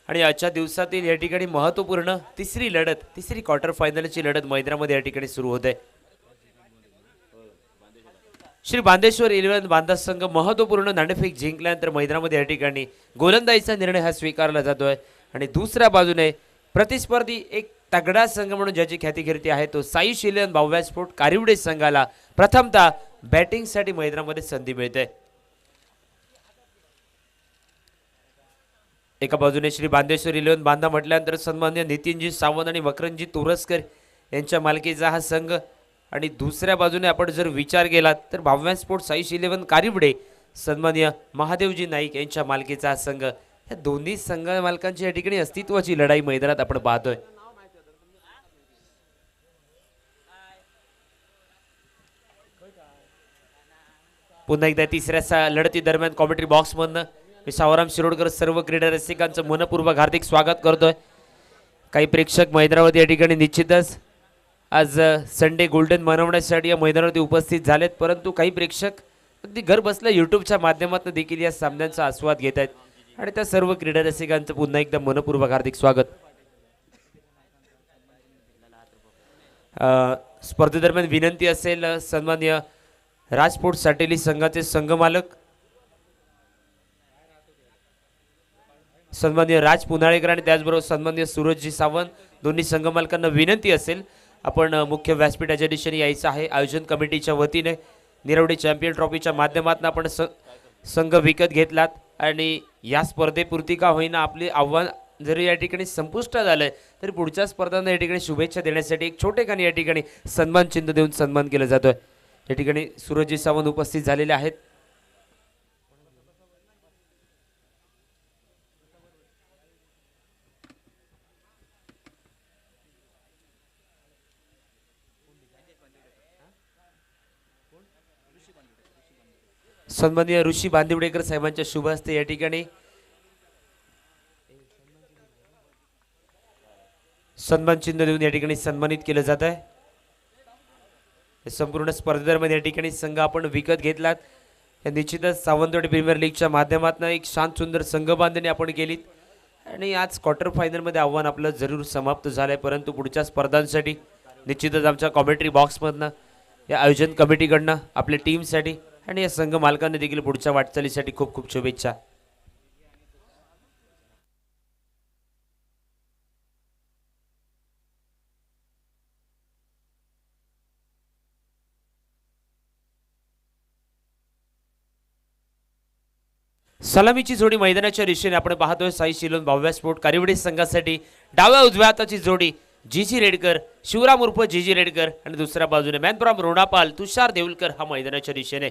आणि आजच्या दिवसातील या ठिकाणी महत्त्वपूर्ण तिसरी क्वार्टर फायनलची लढत मैदानामध्ये या ठिकाणी सुरू होते। श्री बांदेश्वर 11 बांधा संघ महत्त्वपूर्ण नाणेफेक जिंकल्यानंतर मैदानामध्ये या ठिकाणी गोलंदाजीचा निर्णय हा स्वीकारला जातोय आणि दुसऱ्या बाजूने प्रतिस्पर्धी एक तगडा संघ म्हणून ज्याची ख्याती आहे तो साई शिलन भव्य स्पोर्ट कारिवडे संघाला प्रथमतः बॅटिंगसाठी मैदानामध्ये संधी मिळते। एका बाजूने श्री बांदेश्वर 11 बांधा म्हटल्यानंतर सन्माननीय नितीनजी सावंत आणि मकरंदजी तोरसकर यांच्या मालकीचा हा संघ आणि दुसऱ्या बाजूने आपण जर विचार केला तर भव्य स्पोर्ट साई शिलेवन कारिवडे सन्माननीय महादेवजी नाईक यांच्या मालकीचा हा संघ, या दोन्ही संघ मालकांची या ठिकाणी अस्तित्वाची लढाई मैदानात आपण पाहतोय। पुन्हा एकदा तिसऱ्या लढती दरम्यान कॉमेंट्री बॉक्स मधनं मी सावराम शिरोडकर सर्व क्रीडा रसिकांचं मनपूर्वक हार्दिक स्वागत करतोय। काही प्रेक्षक मैदानावरती या ठिकाणी निश्चितच आज संडे गोल्डन मनवण्यासाठी या मैदानावरती उपस्थित झालेत, परंतु काही प्रेक्षक अगदी घर बसल्या यूट्यूबच्या माध्यमातून देखील या सामन्यांचा आस्वाद घेत आहेत आणि त्या सर्व क्रीडा रसिकांचं पुन्हा एकदा मनपूर्वक हार्दिक स्वागत। स्पर्धेदरम्यान विनंती असेल सन्माननीय राजपोर्ट साटेली संघाचे संघमालक सन्माननीय राज पुनाळेकर आणि त्याचबरोबर सन्माननीय सूरजजी सावंत दोन्ही संघमालकांना विनंती असेल आपण मुख्य व्यासपीठाच्या दिशेने यायचं आहे। आयोजन कमिटीच्या वतीने निरवडे चॅम्पियन ट्रॉफीच्या माध्यमातून आपण संघ विकत घेतलात आणि या स्पर्धेपुरती का होईना आपले आव्हान जरी या ठिकाणी संपुष्टात आलंय तरी पुढच्या स्पर्धांना या ठिकाणी शुभेच्छा देण्यासाठी एक छोटेखानी या ठिकाणी सन्मान चिन्ह देऊन सन्मान केला जातोय। या ठिकाणी सूरजजी सावंत उपस्थित झालेले आहेत। सन्माननीय ऋषी बांदिवडेकर साहेबांच्या शुभ हस्ते या ठिकाणी सन्मान चिन्ह देऊन या ठिकाणी सन्मानित केलं जात आहे। संपूर्ण स्पर्धेदरम्यान या ठिकाणी संघ आपण विकत घेतलात, निश्चितच सावंतवाडी प्रीमियर लीगच्या माध्यमातून एक शांत सुंदर संघ बांधणी आपण केलीत आणि आज क्वार्टर फायनलमध्ये आव्हान आपलं जरूर समाप्त झालंय, परंतु पुढच्या स्पर्धांसाठी निश्चितच आमच्या कॉमेंट्री बॉक्समधनं या आयोजन कमिटीकडनं आपल्या टीमसाठी आणि या संघ मालकांनी देखील पुढच्या वाटचालीसाठी खूप खूप शुभेच्छा। सलामीची जोडी मैदानाच्या दिशेने आपण पाहतोय साई शिलोन भव्य स्पोर्ट कारिवडे संघासाठी डाव्या उजव्या हाताची जोडी जीजी रेडकर शिवराम उर्फ जीजी रेडकर आणि दुसऱ्या बाजूने मॅन फ्रॉम रोणापाल तुषार देऊलकर हा मैदानाच्या दिशेने।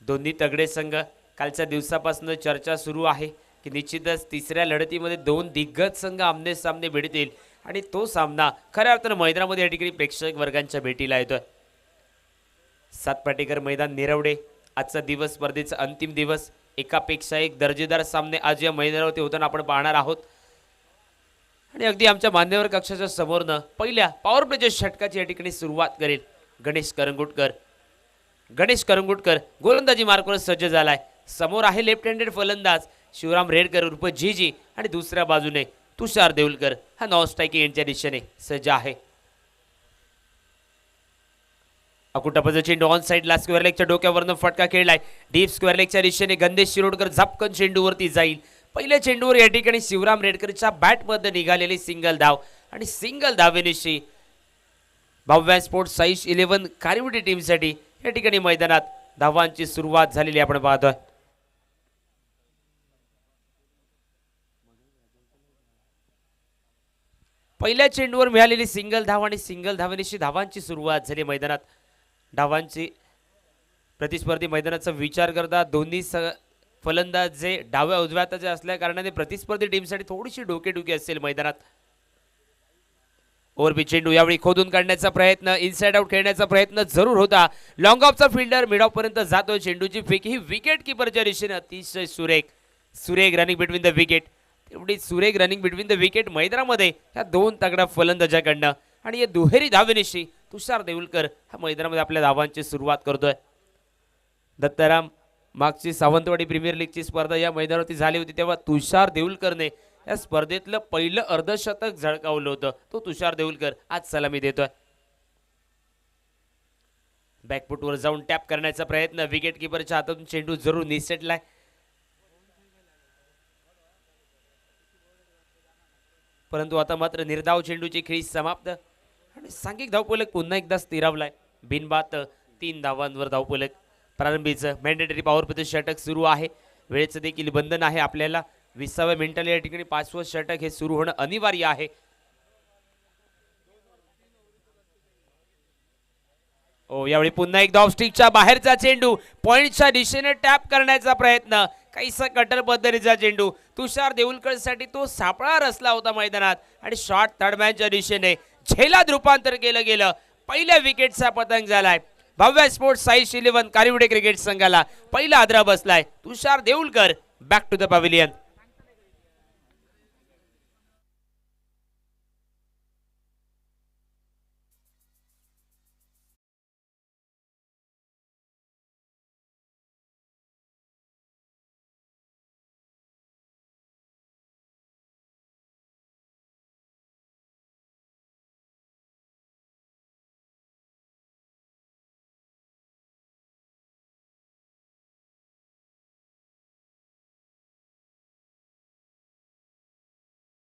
दोन्ही तगडे संघ कालच्या दिवसापासून चर्चा सुरू आहे की निश्चितच तिसऱ्या लढतीमध्ये दोन दिग्गज संघ आमने सामने भिडतील आणि तो सामना खऱ्या अर्थाने मैदानामध्ये या ठिकाणी प्रेक्षक वर्गांच्या भेटीला येतोय। सातपाटीकर मैदान निरवडे आजचा दिवस स्पर्धेचा अंतिम दिवस, एकापेक्षा एक दर्जेदार सामने आज या मैदानावरती होताना आपण पाहणार आहोत आणि अगदी आमच्या मान्यवर कक्षाच्या समोरनं पहिल्या पॉवर प्लेच्या षटकाची या ठिकाणी सुरुवात करेल गणेश करंगुटकर गोलंदाजी मार्कवर सज्ज झालाय। समोर आहे लेफ्ट हँडेड फलंदाज शिवराम रेडकर उर्फ जीजी आणि दुसऱ्या बाजूने तुषार देऊलकर हा नॉन स्ट्रायकिंग यांच्या दिशेने सज्ज आहे। अकुटापचा चेंडू ऑन साइडला स्क्वेअर लेगच्या डोक्यावरनं फटका खेळलाय, डीप स्क्वेअर लेगच्या दिशेने गंदेश शिरोडकर झपकन चेंडूवरती जाईल। पहिल्या चेंडूवर या ठिकाणी शिवराम रेडकरच्या बॅटमध्ये निघालेली सिंगल धाव आणि सिंगल धावेनिशी भव्य स्पोर्ट्स साई 11 कारिवडे टीमसाठी या ठिकाणी मैदानात धावांची सुरुवात झालेली आपण पाहतोय। पहिल्या चेंडूवर मिळालेली सिंगल धाव आणि सिंगल धावेनिशी धावांची सुरुवात झाली मैदानात। धावांची प्रतिस्पर्धी मैदानाचा विचार करता दोन्ही फलंदाज जे डाव्या उजव्या हाताचे असल्या कारणाने प्रतिस्पर्धी टीमसाठी थोडीशी डोकेदुखी असेल मैदानात। ओव्हरपिच चेंडू यावेळी खोदून काढण्याचा प्रयत्न, इनसाइड आउट खेळण्याचा प्रयत्न जरूर होता। लॉंग ऑफचा फिल्डर मिड ऑफ पर्यंत जातोय, चेंडूची फेक ही विकेट किपरच्या दिशेने अतिशय सुरेख रनिंग बिटवीन द विकेट, एवढी सुरेख रनिंग बिटवीन द विकेट मैदानामध्ये या दोन तगडा फलंदाजाकडनं आणि या दुहेरी धावेनिशी तुषार देऊलकर हा मैदानामध्ये आपल्या धावांची सुरुवात करतोय। दत्ताराम मागची सावंतवाडी प्रीमियर लीगची स्पर्धा या मैदानावरती झाली होती तेव्हा तुषार देऊलकरने या स्पर्धेतलं पहिलं अर्धशतक झळकावलं होतं. तो तुषार देऊलकर आज सलामी देतोय. बॅकफुटवर जाऊन टॅप करण्याचा प्रयत्न, विकेट किपरच्या हातातून चेंडू जरूर निसटलाय. परंतु आता मात्र निर्धाव चेंडूची खेळी समाप्त आणि सांघिक धावफलक पुन्हा एकदा स्थिरावलाय. बिनबाद 3 धावांवर धावफलक. प्रारंभीचं मॅन्डेटरी पॉवर प्ले षटक सुरू आहे. वेळेचं देखील बंधन आहे आपल्याला. 20व्या मिनिटाला या ठिकाणी 5वं षटक हे सुरू होणं अनिवार्य आहे. यावेळी पुन्हा एकदा ऑफ स्टिकच्या बाहेरचा चेंडू, पॉइंटच्या दिशेने टॅप करण्याचा प्रयत्न, काहीसा कटर पद्धतीचा चेंडू. तुषार देऊलकर साठी तो सापळा रचला होता मैदानात आणि शॉट थर्डमॅनच्या दिशेने झेलात रूपांतर केलं गेलं. पहिल्या विकेटचा पतंग झालाय. भव्य स्पोर्ट्स साई शिलेवन कारिवडे क्रिकेट संघाला पहिला आदरा बसलाय. तुषार देऊलकर बॅक टू द पॅव्हिलियन.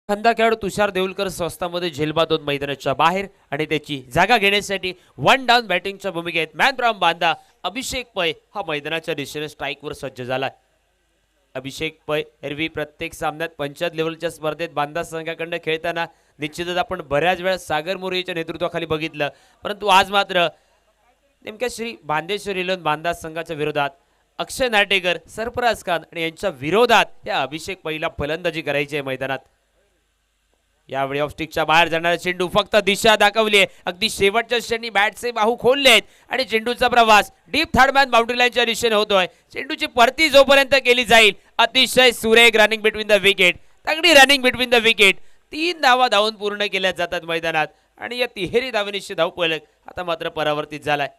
खंदा खेळाडू तुषार देऊलकर स्वस्तामध्ये झेलबाद मैदानाच्या बाहेर आणि त्याची जागा घेण्यासाठी वन डाऊन बॅटिंगच्या भूमिकेत मॅन फ्रॉम बांदा अभिषेक पै हा मैदानाच्या दिशेने स्ट्राईकवर सज्ज झाला. अभिषेक पै एरवी प्रत्येक सामन्यात पंचायत लेवलच्या स्पर्धेत बांदा संघाकडनं खेळताना निश्चितच आपण बऱ्याच वेळा सागर मोरेच्या नेतृत्वाखाली बघितलं. परंतु आज मात्र नेमक्या श्री बांदेश्वर इलेव्हन बांदा संघाच्या विरोधात अक्षय नाटेकर, सरफराज खान आणि यांच्या विरोधात या अभिषेक पैला फलंदाजी करायची आहे मैदानात. यावेळी ऑफस्टिकच्या बाहेर जाणारा चेंडू फक्त दिशा दाखवली आहे. अगदी शेवटच्या क्षणी बॅटचे बाहू खोलले आहेत आणि चेंडूचा प्रवास डीप थर्डमॅन बाउंड्री लाईनच्या दिशेने होतोय. चेंडूची परती जोपर्यंत केली जाईल अतिशय सुरेख रनिंग बिटवीन द विकेट, तगडी रनिंग बिटवीन द विकेट. 3 धावा धावून पूर्ण केल्या जातात मैदानात आणि या तिहेरी धावेनिशी धावफलक आता मात्र परावर्तित झालाय.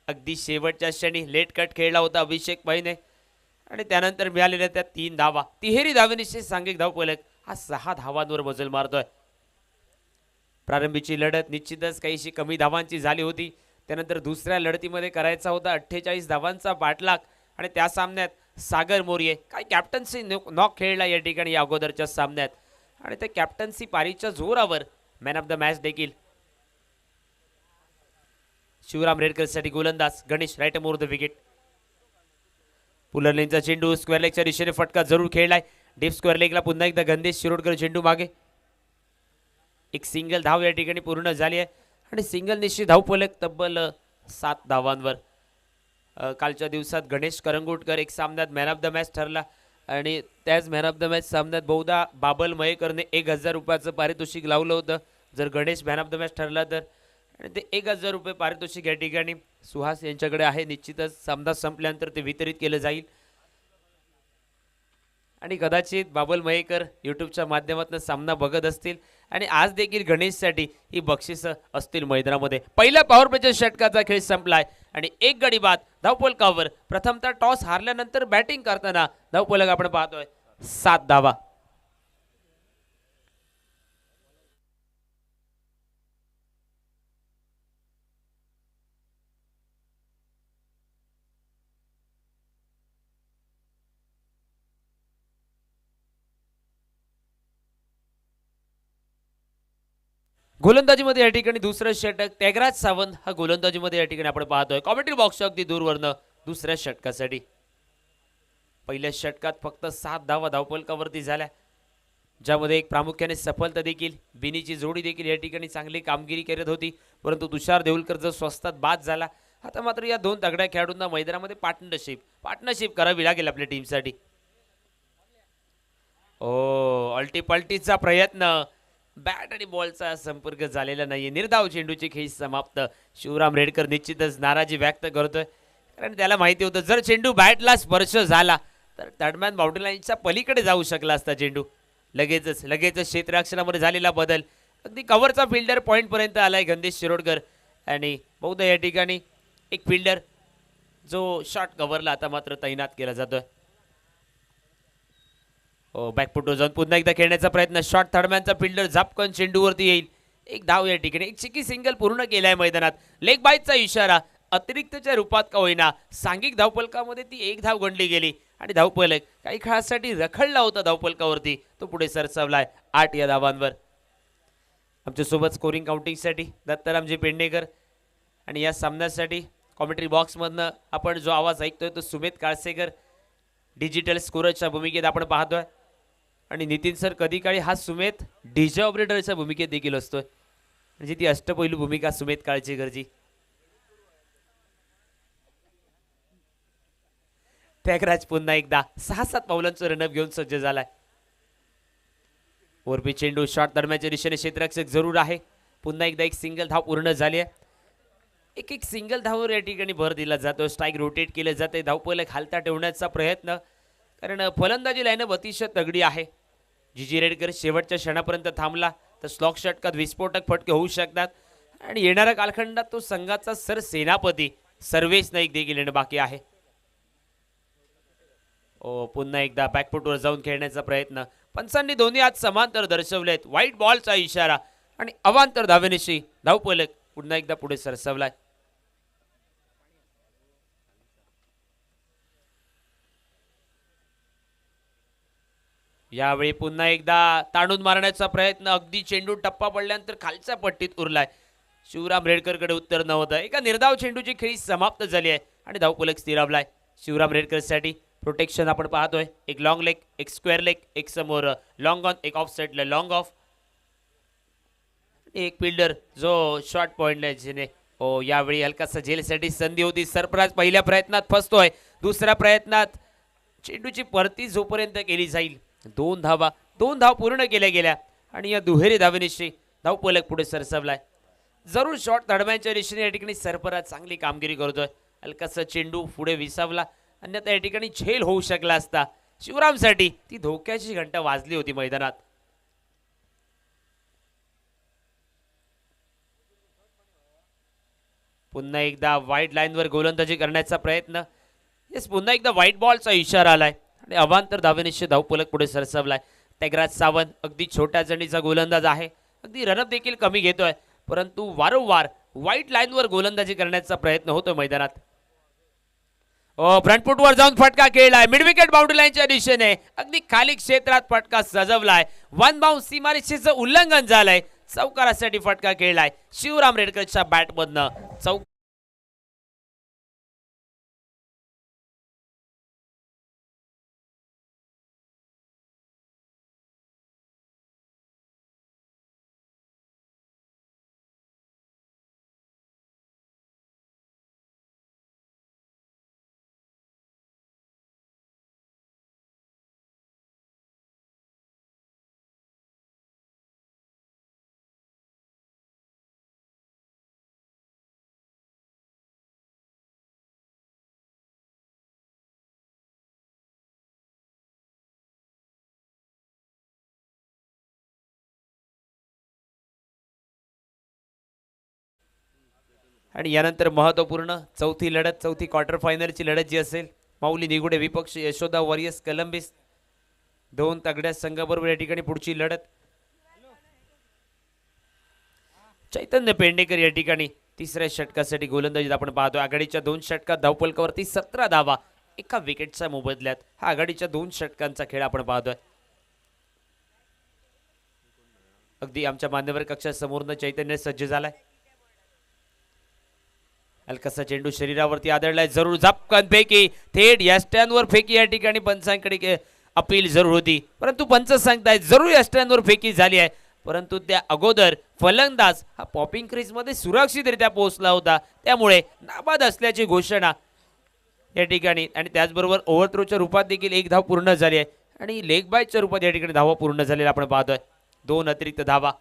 अगदी शेवटच्या क्षणी लेट कट खेळला होता अभिषेक पैने आणि त्यानंतर मिळालेल्या त्या 3 धावा तिहेरी धावेनिशी सांघिक धावफलक हा 6 धावांवर मजल मारतोय. प्रारंभीची लढत निश्चितच काहीशी कमी धावांची झाली होती. त्यानंतर दुसऱ्या लढतीमध्ये करायचा होता 48 धावांचा पाठलाग आणि त्या सामन्यात सागर मोरे काय कॅप्टन्सी नॉक खेळला या ठिकाणी या अगोदरच्या सामन्यात आणि त्या कॅप्टन्सी पारीच्या जोरावर मॅन ऑफ द मॅच देखील. शिवराम रेडकरसाठी गोलंदाज Ganesh right over the wicket. पुलर लेनचा चेंडू स्क्वेअर लेगच्या दिशेने फटका जरूर खेळलाय. डीप स्क्वेअर लेगला पुन्हा एकदा गंदेश शिरोडकर चेंडू मागे. एक सिंगल धाव या ठिकाणी पूर्ण झाली आहे आणि सिंगल निश्चित धावफलक तब्बल 7 धावांवर. कालच्या दिवसात गणेश करंगोटकर एक सामन्यात मॅन ऑफ द मॅच ठरला आणि त्याच मॅन ऑफ द मॅच सामन्यात बहुधा बाबल मयेकरने 1000 रुपयाचं पारितोषिक लावलं होतं. जर Ganesh man of the match ठरला तर आणि ते 1000 रुपये पारितोषिक या ठिकाणी सुहास यांच्याकडे आहे. निश्चितच सामना संपल्यानंतर ते वितरित केलं जाईल आणि कदाचित बाबल मयेकर यूट्यूबच्या माध्यमातून सामना बघत असतील आणि आज देखील गणेशसाठी ही बक्षिसं असतील मैदानामध्ये. पहिल्या पॉवर प्लेच्या षटकाचा खेळ संपलाय आणि एक गडी बाद धावफलकावर. प्रथमतः टॉस हारल्यानंतर बॅटिंग करताना धावफलक आपण पाहतोय 7 धावा. गोलंदाजीमध्ये या ठिकाणी दुसरं षटक त्यागराज सावंत हा गोलंदाजीमध्ये या ठिकाणी आपण पाहतोय. कॉमेंट्री बॉक्सच्या अगदी दूरवरनं दुसऱ्या षटकासाठी. पहिल्या षटकात फक्त 7 धावा धावफलकावरती झाल्या, ज्यामध्ये एक प्रामुख्याने सफलता देखील. बिनीची जोडी देखील या ठिकाणी चांगली कामगिरी करत होती, परंतु तुषार देऊलकर जर स्वस्तात बाद झाला. आता मात्र या 2 तगड्या खेळाडूंना मैदानामध्ये पार्टनरशिप करावी लागेल आपल्या टीमसाठी. अल्टीपल्टीचा प्रयत्न, बॅट आणि बॉलचा संपर्क झालेला नाहीये. निर्धाव चेंडूची खेळी समाप्त. शिवराम रेडकर निश्चितच नाराजी व्यक्त करतोय, कारण त्याला माहिती होतं जर चेंडू बॅटला स्पर्श झाला तर थर्डमॅन बाउंड्री लाईनच्या पलीकडे जाऊ शकला असता चेंडू. लगेचच क्षेत्ररक्षणामध्ये झालेला बदल. अगदी कव्हरचा फिल्डर पॉईंट पर्यंत आलाय गंदेश शिरोडकर आणि बहुधा या ठिकाणी एक फिल्डर जो शॉट कव्हरला आता मात्र तैनात केला जातोय. बॅकफुटवर जाऊन पुन्हा एकदा खेळण्याचा प्रयत्न. शॉट थर्डमॅनचा फिल्डर झापकन चेंडूवरती येईल. एक धाव या ठिकाणी. एक चिकी सिंगल पूर्ण केलाय मैदानात. लेग बायचा इशारा अतिरिक्तच्या रूपात का होईना सांघिक धावफलकामध्ये ती एक धाव गणली गेली आणि धावफलक काही काळासाठी रखडला होता धावफलकावरती. तो पुढे सरसावलाय 8 या धावांवर. आमच्यासोबत स्कोरिंग काउंटिंगसाठी दत्तारामजी पेडणेकर आणि या सामन्यासाठी कॉमेंट्री बॉक्समधनं आपण जो आवाज ऐकतोय तो सुमेध काळसेकर डिजिटल स्कोररच्या भूमिकेत आपण पाहतोय. आणि नितीन सर कधी काळी हा सुमेध डीजे ऑपरेटरच्या भूमिकेत देखील असतोय. म्हणजे ती अष्टपैलू भूमिका सुमेध काळसेकरची. त्यागराज पुन्हा एकदा 6-7 पावलांचं रनअप घेऊन सज्ज झालाय. वरपी चेंडू शॉट दरम्यानच्या दिशेने क्षेत्ररक्षक जरूर आहे. पुन्हा एकदा एक सिंगल धाव पूर्ण झाली आहे. एक सिंगल धाववर या ठिकाणी भर दिला जातो. स्ट्राईक रोटेट केलं जाते. धावफलक हालता ठेवण्याचा प्रयत्न, कारण फलंदाजी लाईनअप अतिशय तगडी आहे. जीजी रेडकर शेवटच्या क्षणापर्यंत थांबला तर स्लॉक षटकात विस्फोटक फटके होऊ शकतात आणि येणाऱ्या कालखंडात तो संघाचा सरसेनापती सर्वेश नाईक देखील येणं बाकी आहे. पुन्हा एकदा बॅकफुटवर जाऊन खेळण्याचा प्रयत्न. पंचांनी दोन्ही हात समांतर दर्शवलेत. व्हाईट बॉलचा इशारा आणि अवांतर धावेनिशी धावफलक पुन्हा एकदा पुढे सरसावलाय. यावेळी पुन्हा एकदा ताणून मारण्याचा प्रयत्न. अगदी चेंडू टप्पा पडल्यानंतर खालच्या पट्टीत उरलाय. शिवराम रेडकरकडे उत्तर नव्हतं. एका निर्धाव चेंडूची खेळी समाप्त झाली आहे आणि धावफलक स्थिरावलाय. शिवराम रेडकरसाठी प्रोटेक्शन आपण पाहतोय. एक लॉंग लेग, एक स्क्वेअर लेग, एक समोर लॉंग ऑन, एक ऑफ साईडला लॉंग ऑफ. एक फिल्डर जो शॉर्ट पॉइंट जिने यावेळी हलकासा झेलसाठी संधी होती. सरफराज पहिल्या प्रयत्नात फसतोय. दुसऱ्या प्रयत्नात चेंडूची परती जोपर्यंत केली जाईल 2 धाव पूर्ण केल्या गेल्या आणि या दुहेरी धावेनिशी धावफलक पुढे सरसावलाय. जरूर शॉट दरम्यानच्या दिशेने या ठिकाणी सरफराज चांगली कामगिरी करतोय. हलकासा चेंडू पुढे विसावला, अन्यथा या ठिकाणी झेल होऊ शकला असता. शिवरामसाठी ती धोक्याची घंटा वाजली होती मैदानात. पुन्हा एकदा वाईट लाईनवर गोलंदाजी करण्याचा प्रयत्न. पुन्हा एकदा व्हाईट बॉलचा इशारा आलाय आणि अवांतर धावेनिशी धावफलक पुढे सरसावलाय. त्यागराज सावंत अगदी छोट्या जणीचा गोलंदाज आहे. अगदी रनअप देखील कमी घेतोय, परंतु वारंवार व्हाईट लाईनवर गोलंदाजी करण्याचा प्रयत्न होतोय मैदानात. फ्रंट फुटवर जाऊन फटका खेळलाय. मिड विकेट बाउंड्री लाईनच्या दिशेने अगदी खाली क्षेत्रात फटका सजवलाय. 1 बाउंस सीमारेषेचं उल्लंघन झालंय. चौकारासाठी फटका खेळलाय शिवराम रेडकरच्या बॅटमधनं. चौक आणि यानंतर महत्त्वपूर्ण चौथी लढत, चौथी क्वार्टर फायनलची लढत जी असेल, माऊली निगुडे विपक्ष यशोदा वॉरियर्स कलंबिस. 2 तगड्या संघाबरोबर या ठिकाणी पुढची लढत. चैतन्य पेडणेकर या ठिकाणी तिसऱ्या षटकासाठी गोलंदाजीत आपण पाहतोय. आघाडीच्या 2 षटकात धावफलकावरती 17 धावा एका विकेटच्या मोबदल्यात. हा आघाडीच्या 2 षटकांचा खेळ आपण पाहतोय. अगदी आमच्या मान्यवर कक्षासमोरनं चैतन्य सज्ज झालाय. हलकासा चेंडू शरीरावरती आदळलाय. जरूर झपकन फेकी, थेट यष्ट्यांवर फेकी. या ठिकाणी पंचांकडे अपील जरूर होती, परंतु पंच सांगतायत जरूर यष्ट्यांवर फेकी झाली आहे. परंतु त्या अगोदर फलंदाज हा पॉपिंग क्रीजमध्ये सुरक्षितरित्या पोहोचला होता, त्यामुळे नाबाद असल्याची घोषणा या ठिकाणी. आणि त्याचबरोबर ओव्हरथ्रोच्या रूपात देखील 1 धाव पूर्ण झाली आहे आणि लेग बायच्या रूपात या ठिकाणी धावा पूर्ण झालेल्या आपण पाहतोय. 2 अतिरिक्त धावा.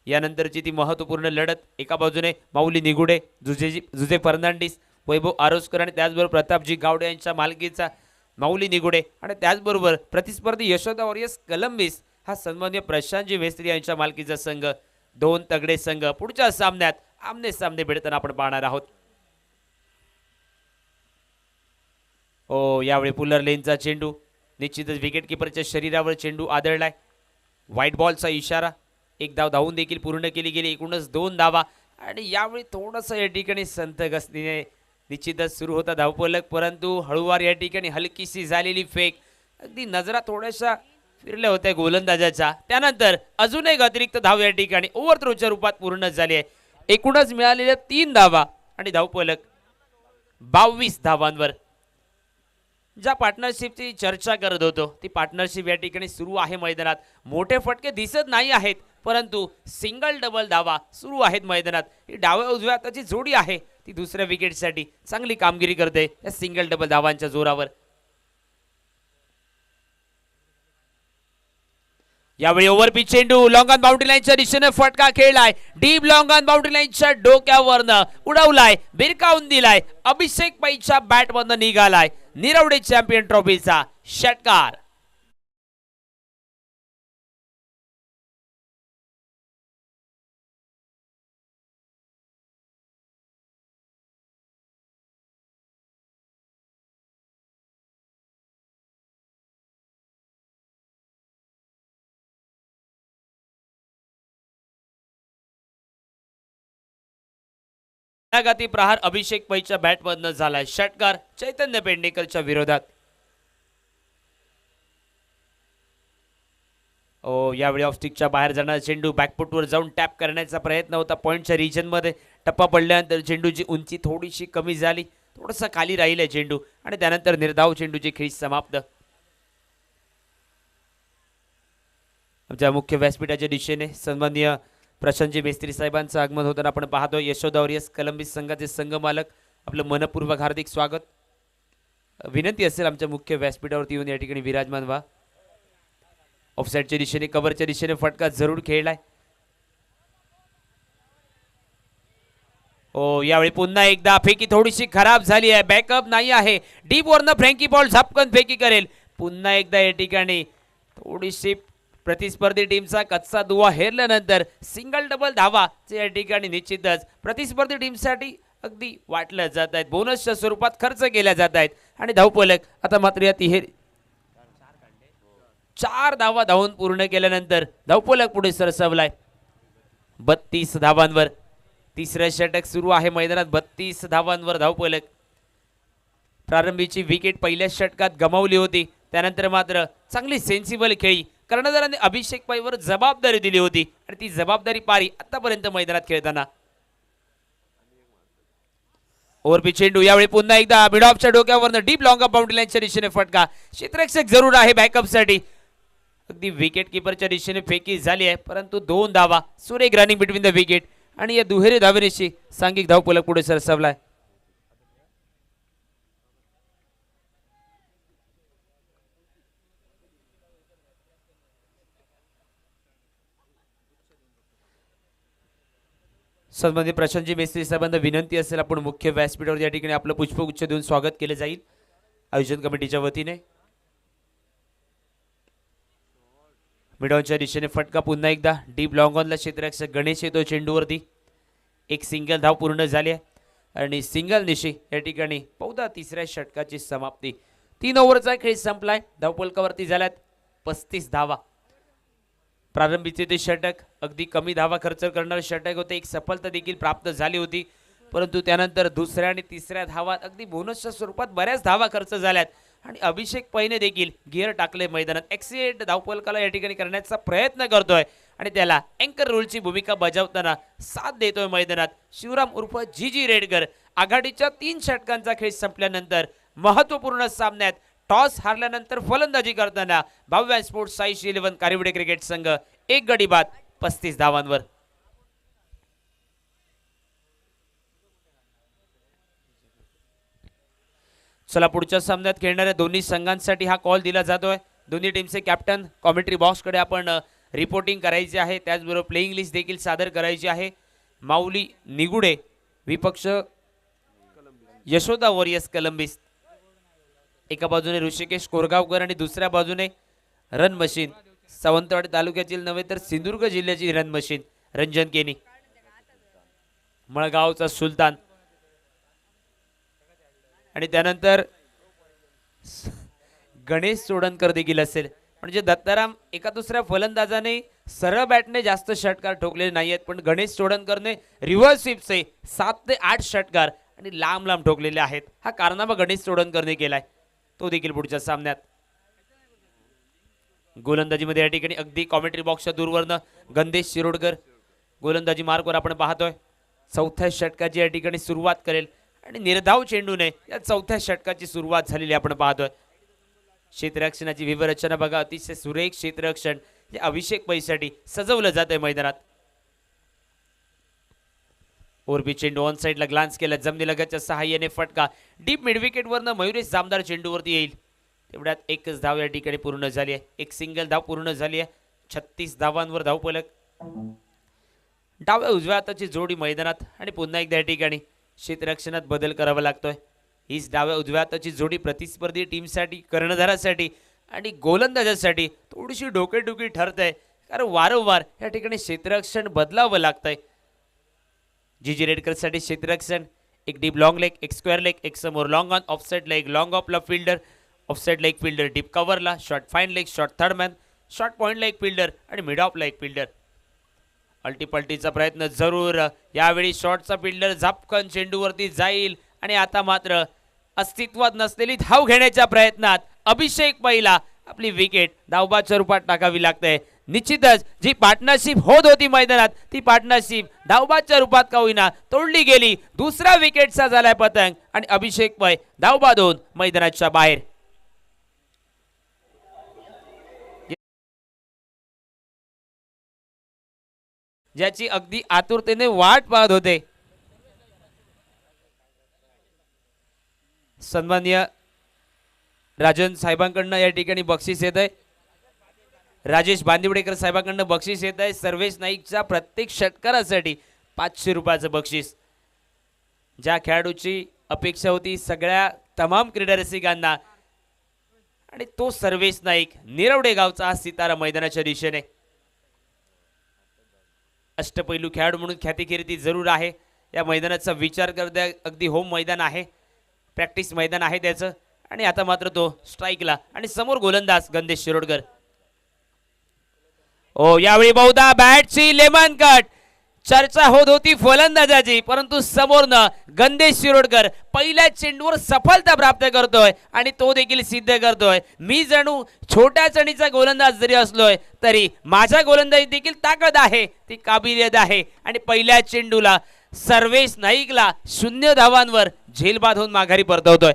यानंतरची ती महत्त्वपूर्ण लढत. एका बाजूने माऊली निगुडे, जुजे फर्नांडिस, वैभव आरोसकर आणि त्याचबरोबर प्रतापजी गावडे यांच्या मालकीचा माऊली निगुडे आणि त्याचबरोबर प्रतिस्पर्धी यशोदा वॉरियर्स कलंबिस हा सन्माननीय प्रशांतजी मेस्त्री यांच्या मालकीचा संघ. 2 तगडे संघ पुढच्या सामन्यात आमने सामने भिडताना आपण पाहणार आहोत. यावेळी पुलर लेनचा चेंडू निश्चितच विकेट किपरच्या शरीरावर चेंडू आदळलाय. व्हाईट बॉलचा इशारा. एक धाव धावून देखील पूर्ण केली गेली. एकूणच 2 धावा आणि यावेळी थोडंसं या ठिकाणी संथ गतीने निश्चितच सुरू होता धावफलक, परंतु हळूवार या ठिकाणी हलकीशी झालेली फेक. अगदी नजरा थोड्याशा फिरल्या होत्या गोलंदाजाच्या. त्यानंतर अजून एक अतिरिक्त धाव या ठिकाणी ओव्हर थ्रोच्या रूपात पूर्ण झाली आहे. एकूणच मिळालेल्या 3 धावा आणि धावफलक 22 धावांवर. ज्या पार्टनरशिपची चर्चा करत होतो ती पार्टनरशिप या ठिकाणी सुरू आहे मैदानात. मोठे फटके दिसत नाही आहेत, परंतु सिंगल डबल धावा सुरू आहेत मैदानात. ही डाव्या उजव्या हाताची जोडी आहे ती दुसऱ्या विकेटसाठी चांगली कामगिरी करते या सिंगल डबल धावांच्या जोरावर. यावेळी ओव्हरपिच चेंडू लॉंग ऑन बाउंड्री लाईनच्या दिशेने फटका खेळलाय. डीप लॉंग ऑन बाउंड्री लाईनच्या डोक्यावरनं उडवलाय, भिरकावून दिलाय. अभिषेक पैच्या बॅटमधनं निघालाय निरवडे चॅम्पियन ट्रॉफीचा षटकार. घाती प्रहार अभिषेक पैच्या बॅटमधनं झालाय. षटकार चैतन्य पेडणेकरच्या विरोधात. यावेळी ऑफ स्टिकच्या बाहेर जाणारा चेंडू बॅकफुटवर जाऊन टॅप करण्याचा प्रयत्न होता. पॉईंटच्या रिजनमध्ये टप्पा पडल्यानंतर चेंडूची उंची थोडीशी कमी झाली, थोडासा खाली राहिलाय चेंडू आणि त्यानंतर निर्धाव चेंडूची खेळी समाप्त. आमच्या मुख्य व्यासपीठाच्या दिशेने सन्माननीय प्रशांतजी मेस्त्री साहेबांचं आगमन होताना आपण पाहतो. यशोदा वॉरियर्स कलंबिस संघाचे संघमालक आपलं मनपूर्वक हार्दिक स्वागत. विनंती असेल आमच्या मुख्य व्यासपीठावरती येऊन या ठिकाणी विराजमान व्हा. ऑफसाईडच्या दिशेने कव्हरच्या दिशेने फटका जरूर खेळलाय. यावेळी पुन्हा एकदा फेकी थोडीशी खराब झाली आहे. बॅकअप नाही आहे. डीप वरनं फ्रँकी बॉल झपकन फेकी करेल. पुन्हा एकदा या ठिकाणी थोडीशी प्रतिस्पर्धी टीमचा कच्चा दुवा हेरल्यानंतर सिंगल डबल धावा या ठिकाणी निश्चितच प्रतिस्पर्धी टीमसाठी अगदी वाटल्या जात आहेत, बोनसच्या स्वरूपात खर्च केल्या जात आहेत. आणि धावफलक आता मात्र या 4 धावा धावून पूर्ण केल्यानंतर धावफलक पुढे सरसावलाय 32 धावांवर. तिसरं षटक सुरू आहे मैदानात. 32 धावांवर धावफलक. प्रारंभीची विकेट पहिल्या षटकात गमावली होती, त्यानंतर मात्र चांगली सेन्सिबल खेळी कर्णधारांनी अभिषेक पैवर जबाबदारी दिली होती आणि ती जबाबदारी पारी आतापर्यंत मैदानात खेळताना. ओव्हरपिच चेंडू यावेळी पुन्हा एकदा मिड ऑफच्या डोक्यावरनं डीप लॉंग ऑफ बाउंड्री लाईनच्या दिशेने फटका. क्षेत्ररक्षक जरूर आहे बॅकअपसाठी. अगदी विकेट किपरच्या दिशेने फेकी झाली आहे, परंतु 2 धावा सुरेख रनिंग बिटवीन द विकेट आणि या दुहेरी धावेची सांघिक धावफलक पुढे सरसावलाय. सन्माननीय प्रशांतजी मेस्त्री साहेबांना विनंती असेल आपण मुख्य व्यासपीठावर या ठिकाणी आपलं पुष्पगुच्छ देऊन स्वागत केलं जाईल आयोजन कमिटीच्या वतीने. मिडॉनच्या दिशेने फटका पुन्हा एकदा डीप लॉंग ऑनला क्षेत्ररक्षक गणेश येतो चेंडूवरती. एक सिंगल धाव पूर्ण झाली आहे आणि सिंगल निशी या ठिकाणी बहुधा तिसऱ्या षटकाची समाप्ती. 3 ओव्हरचा खेळ संपलाय. धावफलकावरती झाल्यात 35 धावा. प्रारंभीचे ते षटक अगदी कमी धावा खर्च करणारे षटक होते. एक सफलता देखील प्राप्त झाली होती, परंतु त्यानंतर दुसऱ्या आणि तिसऱ्या धावात अगदी बोनसच्या स्वरूपात बऱ्याच धावा खर्च झाल्यात आणि अभिषेक पैने देखील गिअर टाकले मैदानात. एक्सिडेंट धावफलकाला या ठिकाणी करण्याचा प्रयत्न करतोय आणि त्याला अँकर रोलची भूमिका बजावताना साथ देतोय मैदानात शिवराम उर्फ जीजी रेडकर. आघाडीच्या 3 षटकांचा खेळ संपल्यानंतर महत्त्वपूर्ण सामन्यात टॉस हारल्यानंतर फलंदाजी करताना भव्य स्पोर्ट्स साई 11 कारिवडे क्रिकेट संघ 1 गडी बाद 35 धावांवर. चला पुढच्या सामन्यात खेळणाऱ्या दोन्ही संघांसाठी हा कॉल दिला जातोय. दोन्ही टीमचे कॅप्टन कॉमेंट्री बॉक्सकडे आपण रिपोर्टिंग करायची आहे, त्याचबरोबर प्लेइंग लिस्ट देखील सादर करायची आहे. माऊली निगुडे विपक्ष यशोदा वॉरियर्स कलंबिस. एका बाजूने ऋषिकेश कोरगावकर आणि दुसऱ्या बाजूने रन मशीन सावंतवाडी तालुक्यातील नव्हे तर सिंधुदुर्ग जिल्ह्याची रन मशीन रंजन केनी. मळगावचा सुलतान आणि त्यानंतर गणेश चोडणकर देखील असेल. म्हणजे दत्ताराम एका दुसऱ्या फलंदाजाने सरळ बॅटने जास्त षटकार ठोकलेले नाही आहेत, पण गणेश चोडणकरने रिव्हर्स स्वीपचे 7 ते 8 षटकार आणि लांब लांब ठोकलेले आहेत. हा कारनामा गणेश चोडणकरने केलाय, तो देखील पुढच्या सामन्यात. गोलंदाजीमध्ये या ठिकाणी अगदी कॉमेंट्री बॉक्सच्या दूरवरनं गंदेश शिरोडकर गोलंदाजी मार्कवर आपण पाहतोय. चौथ्या षटकाची या ठिकाणी सुरुवात करेल आणि निर्धाव चेंडूने या चौथ्या षटकाची सुरुवात झालेली आपण पाहतोय. क्षेत्ररक्षणाची विवरचना बघा, अतिशय सुरेख क्षेत्ररक्षण जे अभिषेक पैसाठी सजवलं जातंय मैदानात. ओरबी चेंडू ऑन साईडला ग्लान्स केला, जमिनीलगतच्या सहाय्याने फटका डीप मिडविकेटवरनं मयुरेश जामदार चेंडूवरती येईल. तेवढ्यात एकच धाव या ठिकाणी पूर्ण झाली आहे, एक सिंगल धाव पूर्ण झाली आहे. 36 धावांवर धावफलक. डाव्या उजव्या हाताची जोडी मैदानात आणि पुन्हा एकदा या ठिकाणी क्षेत्ररक्षणात बदल करावा लागतोय. हीच डाव्या उजव्या हाताची जोडी प्रतिस्पर्धी टीमसाठी, कर्णधारासाठी आणि गोलंदाजासाठी थोडीशी डोकेदुखी ठरते, कारण वारंवार या ठिकाणी क्षेत्ररक्षण बदलावं लागतंय. जीजी रेडकरसाठी क्षेत्ररक्षण एक डीप लॉंग लेग, एक स्क्वेअर लेग, एक समोर लॉंग ऑन ऑफसाईडला, एक लॉंग ऑफला फिल्डर, ऑफसाईडला एक फिल्डर, डीप कव्हरला short fine leg, short third man, short पॉईंटला एक फिल्डर आणि मिड ऑफला एक फिल्डर. अल्टीपल्टीचा प्रयत्न जरूर, यावेळी शॉर्टचा फिल्डर झापकन चेंडूवरती जाईल आणि आता मात्र अस्तित्वात नसलेली धाव घेण्याच्या प्रयत्नात अभिषेक पहिला आपली विकेट धावबाच्या रूपात टाकावी लागते. निश्चितच जी पार्टनरशिप होत होती मैदानात, ती पार्टनरशिप धावबाच्या रूपात का होईना तोडली गेली. दुसरा विकेटचा झालाय पतंग आणि अभिषेक पै धावबा 2 मैदानाच्या बाहेर. ज्याची अगदी आतुरतेने वाट पाहत होते सन्माननीय राजन साहेबांकडनं या ठिकाणी बक्षीस येत आहे. राजेश बांदिवडेकर साहेबांकडनं बक्षीस येत आहे. सर्वेश नाईकच्या प्रत्येक षटकारासाठी 500 रुपयाचं बक्षीस. ज्या खेळाडूची अपेक्षा होती सगळ्या तमाम क्रीडा रसिकांना, आणि तो सर्वेश नाईक निरवडे गावचा हा सितारा मैदानाच्या दिशेने. अष्टपैलू खेळाडू म्हणून ख्यातिकीर्ती जरूर आहे. या मैदानाचा विचार करता अगदी होम मैदान आहे, प्रॅक्टिस मैदान आहे त्याचं. आणि आता मात्र तो स्ट्राईकला आणि समोर गोलंदाज गंदेश शिरोडकर. ओ यावेळी बहुधा बॅटची लेमन कट चर्चा होत होती फलंदाजाची, परंतु समोरनं गंदेश शिरोडकर पहिल्या चेंडूवर सफलता प्राप्त करतोय आणि तो देखील सिद्ध करतोय, मी जणू छोट्या चणीचा गोलंदाज जरी असलोय तरी माझ्या गोलंदाजीत देखील ताकद आहे, ती काबिलियत आहे. आणि पहिल्या चेंडूला सर्वेश नाईकला 0 धावांवर झेल बांधून माघारी परतवतोय.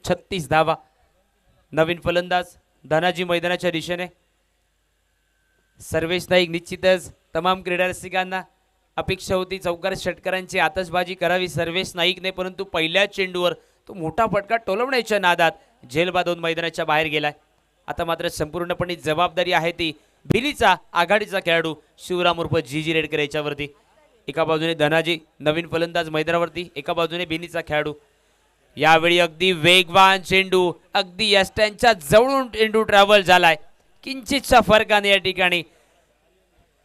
छत्तीस धावा. नवीन फलंदाज धनाजी मैदानाच्या दिशेने. सर्वेश नाईक निश्चितच तमाम क्रीडा रसिकांना अपेक्षा होती चौकार षटकारांची आतषबाजी करावी सर्वेश नाईकने, परंतु पहिल्या चेंडूवर तो मोठा फटका टोलवण्याच्या नादात झेल बांधून मैदानाच्या बाहेर गेलाय. आता मात्र संपूर्णपणे जबाबदारी आहे ती भिलीचा आघाडीचा खेळाडू शिवराम उर्फ जीजी रेडकर याच्यावरती. एका बाजूने धनाजी नवीन फलंदाज मैदानावरती, एका बाजूने भिलीचा खेळाडू. यावेळी अगदी वेगवान चेंडू, अगदी यष्ट्यांच्या जवळून चेंडू ट्रॅव्हल झालाय. किंचितच्या फरकाने या ठिकाणी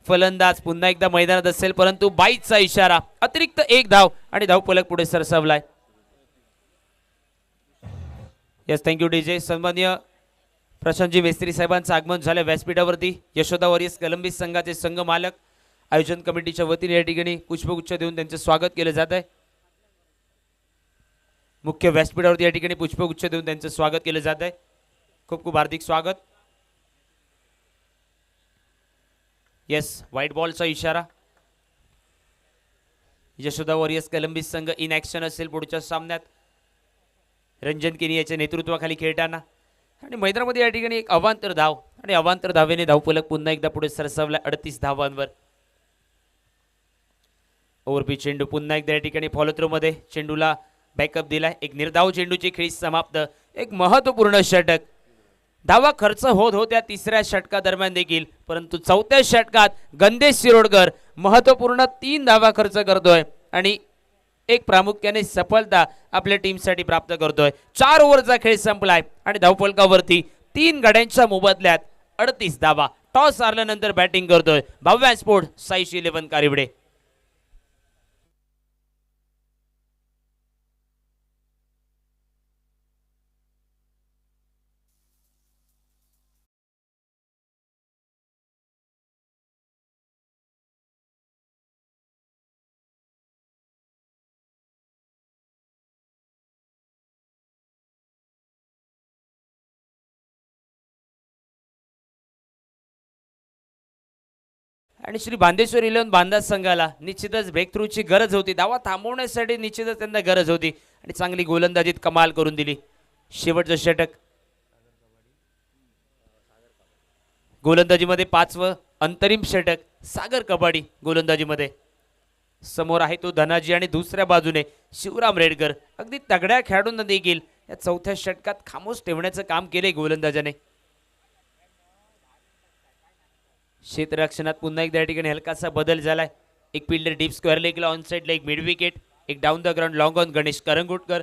फलंदाज पुन्हा एकदा मैदानात असेल, परंतु 22चा इशारा, अतिरिक्त 1 धाव आणि धावफलक पुढे सरसावलाय. Yes, thank you DJ. सन्माननीय प्रशांतजी मेस्त्री साहेबांचं आगमन झालं व्यासपीठावरती. यशोदा वॉरियर्स कलंबी संघाचे संघ मालक आयोजन कमिटीच्या वतीने या ठिकाणी पुष्पगुच्छ देऊन त्यांचे स्वागत केले जात आहे. मुख्य व्यासपीठावरती या ठिकाणी पुष्पगुच्छ देऊन त्यांचं स्वागत केलं जात आहे. खूप खूप हार्दिक स्वागत. येस, व्हाईट बॉलचा इशारा. यशोदा वॉरियर्स कलंबी संघ इन ॲक्शन असेल पुढच्या सामन्यात रंजन केनी याच्या नेतृत्वाखाली खेळताना. आणि मैदानामध्ये या ठिकाणी एक अवांतर धाव आणि अवांतर धावेने धावफलक पुन्हा एकदा पुढे सरसावला 38 धावांवर. ओव्हरपी चेंडू पुन्हा एकदा या ठिकाणी फॉलो थ्रो मध्ये चेंडूला बॅकअप दिलाय. एक निर्धाव चेंडूची खेळी समाप्त. एक महत्वपूर्ण षटक. धावा खर्च होत होत्या तिसऱ्या षटकादरम्यान देखील, परंतु चौथ्या षटकात गंदेश शिरोडकर महत्वपूर्ण 3 धावा खर्च करतोय आणि एक प्रामुख्याने सफलता आपल्या टीमसाठी प्राप्त करतोय. 4 ओव्हरचा खेळ संपलाय आणि धावफलकावरती 3 गड्यांच्या मोबदल्यात 38 धावा. टॉस हारल्यानंतर बॅटिंग करतोय भव्या स्पोर्ट साईश 11 कारिवडे. आणि श्री बांदेश्वर 11 बांदा संघाला निश्चितच ब्रेक थ्रूची गरज होती. धावा थांबवण्यासाठी निश्चितच त्यांना गरज होती आणि चांगली गोलंदाजीत कमाल करून दिली. शेवटचं षटक. गोलंदाजीमध्ये 5वं अंतरिम षटक. सागर कबाडी गोलंदाजीमध्ये. समोर आहे तो धनाजी आणि दुसऱ्या बाजूने शिवराम रेडकर. अगदी तगड्या खेळाडूंना देखील या चौथ्या षटकात खामोश ठेवण्याचं काम केले गोलंदाजाने. क्षेत्ररक्षणात पुन्हा एकदा या ठिकाणी हलकासा बदल झालाय. एक फिल्डर डीप स्क्वेअर लेगला ऑन साइडला एक मिड विकेट. एक down the ground long on Ganesh Karangutkar.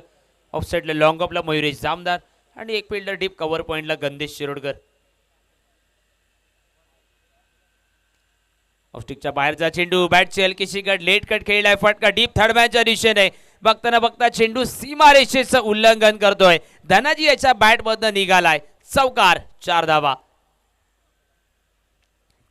Off साइडला लॉंग ऑफला मयुरेश जामदार आणि एक फिल्डर डीप कव्हर पॉइंटला गंदेश शिरोडकर. ऑफस्टिकच्या बाहेरचा चेंडू. बॅटची हलकीशी कट. लेट कट खेळलाय. फटका डीप थर्ड मॅचच्या दिशेने. बघताना बघता चेंडू सीमारेषेचं उल्लंघन करतोय. धनाजी याच्या बॅटमधनं निघालाय. चौकार. 4 धावा.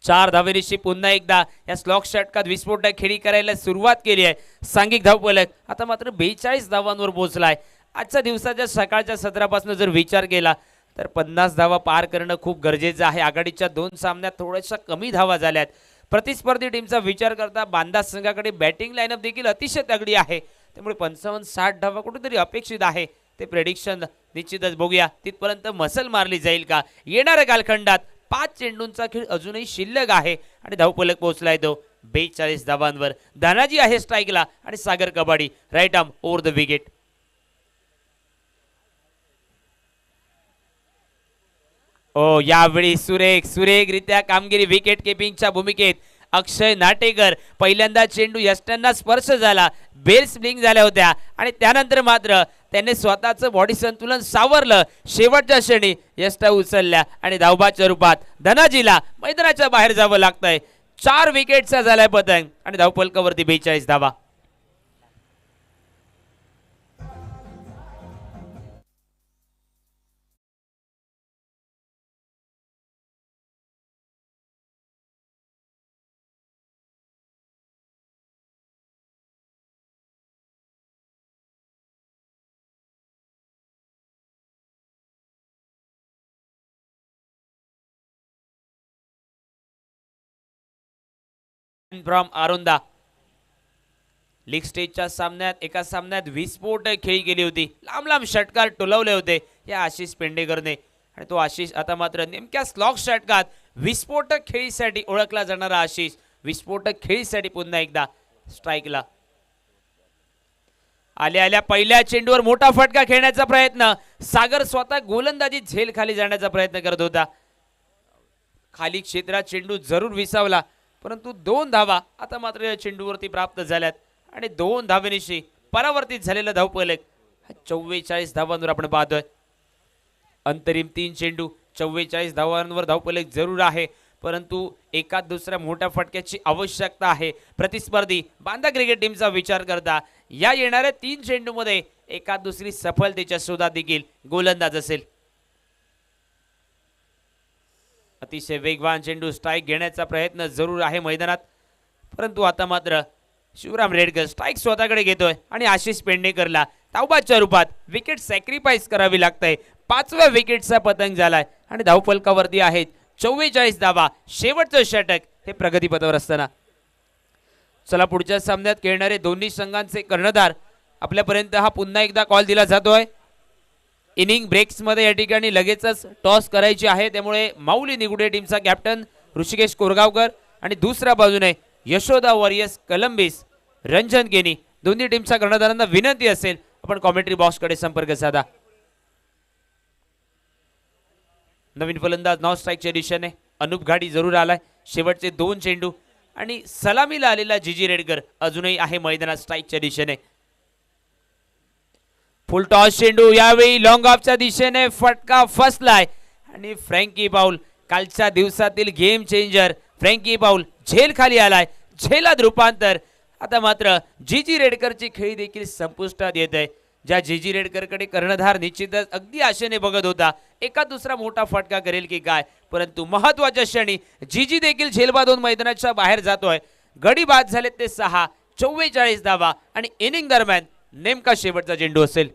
4 धावेनिशी पुन्हा एकदा या स्लॉक षटकात विस्फोटक खेळी करायला सुरुवात केली आहे सांघिक धावफलक. आता मात्र 42 धावांवर पोहोचलाय. आजच्या दिवसाच्या सकाळच्या सत्रापासून जर विचार केला तर 50 धावा पार करणं खूप गरजेचं आहे. आघाडीच्या 2 सामन्यात थोड्याशा कमी धावा झाल्यात. प्रतिस्पर्धी टीमचा विचार करता बांदा संघाकडे बॅटिंग लाईनअप देखील अतिशय तगडी आहे. त्यामुळे 55-60 धावा कुठेतरी अपेक्षित आहे. ते प्रेडिक्शन निश्चितच बघूया तिथपर्यंत मसल मारली जाईल का. येणाऱ्या कालखंडात 5 चेंडूंचा खेळ अजूनही शिल्लक आहे आणि धावफलक पोहोचलाय तो 42 धावांवर. धनाजी आहे स्ट्राईकला आणि Sagar Kabadi right arm over the wicket. ओ यावेळी सुरेखरित्या कामगिरी विकेट किपिंगच्या भूमिकेत अक्षय नाटेकर. पहिल्यांदा चेंडू यष्टांना स्पर्श झाला. बेल्स ब्लिंक झाल्या होत्या आणि त्यानंतर मात्र त्याने स्वतःचं बॉडी संतुलन सावरलं. शेवटच्या क्षणी यष्टा उचलल्या आणि धावबाच्या रूपात धनाजीला मैदानाच्या बाहेर जावं लागतंय. 4 विकेटचा झालाय पतंग आणि धावफलकावरती 42 धावा. फ्रॉम आरोंदा. लीग स्टेजच्या सामन्यात एका सामन्यात विस्फोटक खेळी गेली होती. लांब षटकार टोलवले होते या आशिष पेंडेकरने आणि तो आशिष आता मात्र नेमक्या स्लॉक षटकात विस्फोटक खेळीसाठी ओळखला जाणारा आशिष विस्फोटक खेळीसाठी पुन्हा एकदा स्ट्राईकला. आल्या पहिल्या चेंडूवर मोठा फटका खेळण्याचा प्रयत्न. सागर स्वतः गोलंदाजी झेल खाली जाण्याचा प्रयत्न करत होता. खाली क्षेत्रात चेंडू जरूर विसावला परंतु 2 धावा आता मात्र या चेंडूवरती प्राप्त झाल्यात आणि 2 धावेनिशी परावर्तित झालेला धावफलक 44 धावांवर आपण पाहतोय. अंतरिम 3 चेंडू 44 धावांवर धावफलक जरूर आहे परंतु एका दुसऱ्या मोठ्या फटक्याची आवश्यकता आहे. प्रतिस्पर्धी बांदा क्रिकेट टीमचा विचार करता या येणाऱ्या 3 चेंडूमध्ये एका दुसरी सफलतेच्या शोधात देखील गोलंदाज असेल. अतिशय वेगवान चेंडू. स्ट्राईक घेण्याचा प्रयत्न जरूर आहे मैदानात परंतु आता मात्र शिवराम रेडकर स्ट्राईक स्वतःकडे घेतोय आणि आशिष पेंडेकरला धावबाच्या रूपात विकेट सॅक्रिफाईस करावी लागतंय. 5व्या विकेटचा पतंग झालाय आणि धावफलकावरती आहेत 44 धावा. शेवटचं षटक हे प्रगतीपथावर असताना. चला पुढच्या सामन्यात खेळणारे दोन्ही संघांचे कर्णधार आपल्यापर्यंत हा पुन्हा एकदा कॉल दिला जातोय. इनिंग ब्रेक्समध्ये या ठिकाणी लगेचच टॉस करायची आहे त्यामुळे माऊली निगुडे टीमचा कॅप्टन ऋषिकेश कोरगावकर आणि दुसऱ्या बाजूने यशोदा वॉरियर्स कलंबिस रंजन केनी. दोन्ही टीमच्या कर्णधारांना विनंती असेल आपण कॉमेंट्री बॉक्सकडे संपर्क साधा. नवीन फलंदाज नॉन स्ट्राईकच्या दिशेने अनुप घाडी जरूर आलाय. शेवटचे 2 चेंडू आणि सलामीला आलेला जीजी रेडकर अजूनही आहे मैदानात स्ट्राईकच्या दिशेने. फुल टॉस चेंडू यावेळी लॉंग ऑफच्या दिशेने फटका फसलाय आणि फ्रँकी पाऊल कालच्या दिवसातील गेम चेंजर फ्रँकी पाऊल झेल खाली आलाय. झेलात रूपांतर. आता मात्र जीजी रेडकरची खेळी देखील संपुष्टात येत आहे. ज्या जीजी रेडकरकडे कर्णधार निश्चितच अगदी आशेने बघत होता एका दुसरा मोठा फटका करेल की काय, परंतु महत्वाच्या क्षणी जीजी देखील झेल बांधून मैदानाच्या बाहेर जातोय. गडी बाद झालेत ते 6. 44 धावा आणि इनिंग दरम्यान नेमका शेवटचा चेंडू असेल.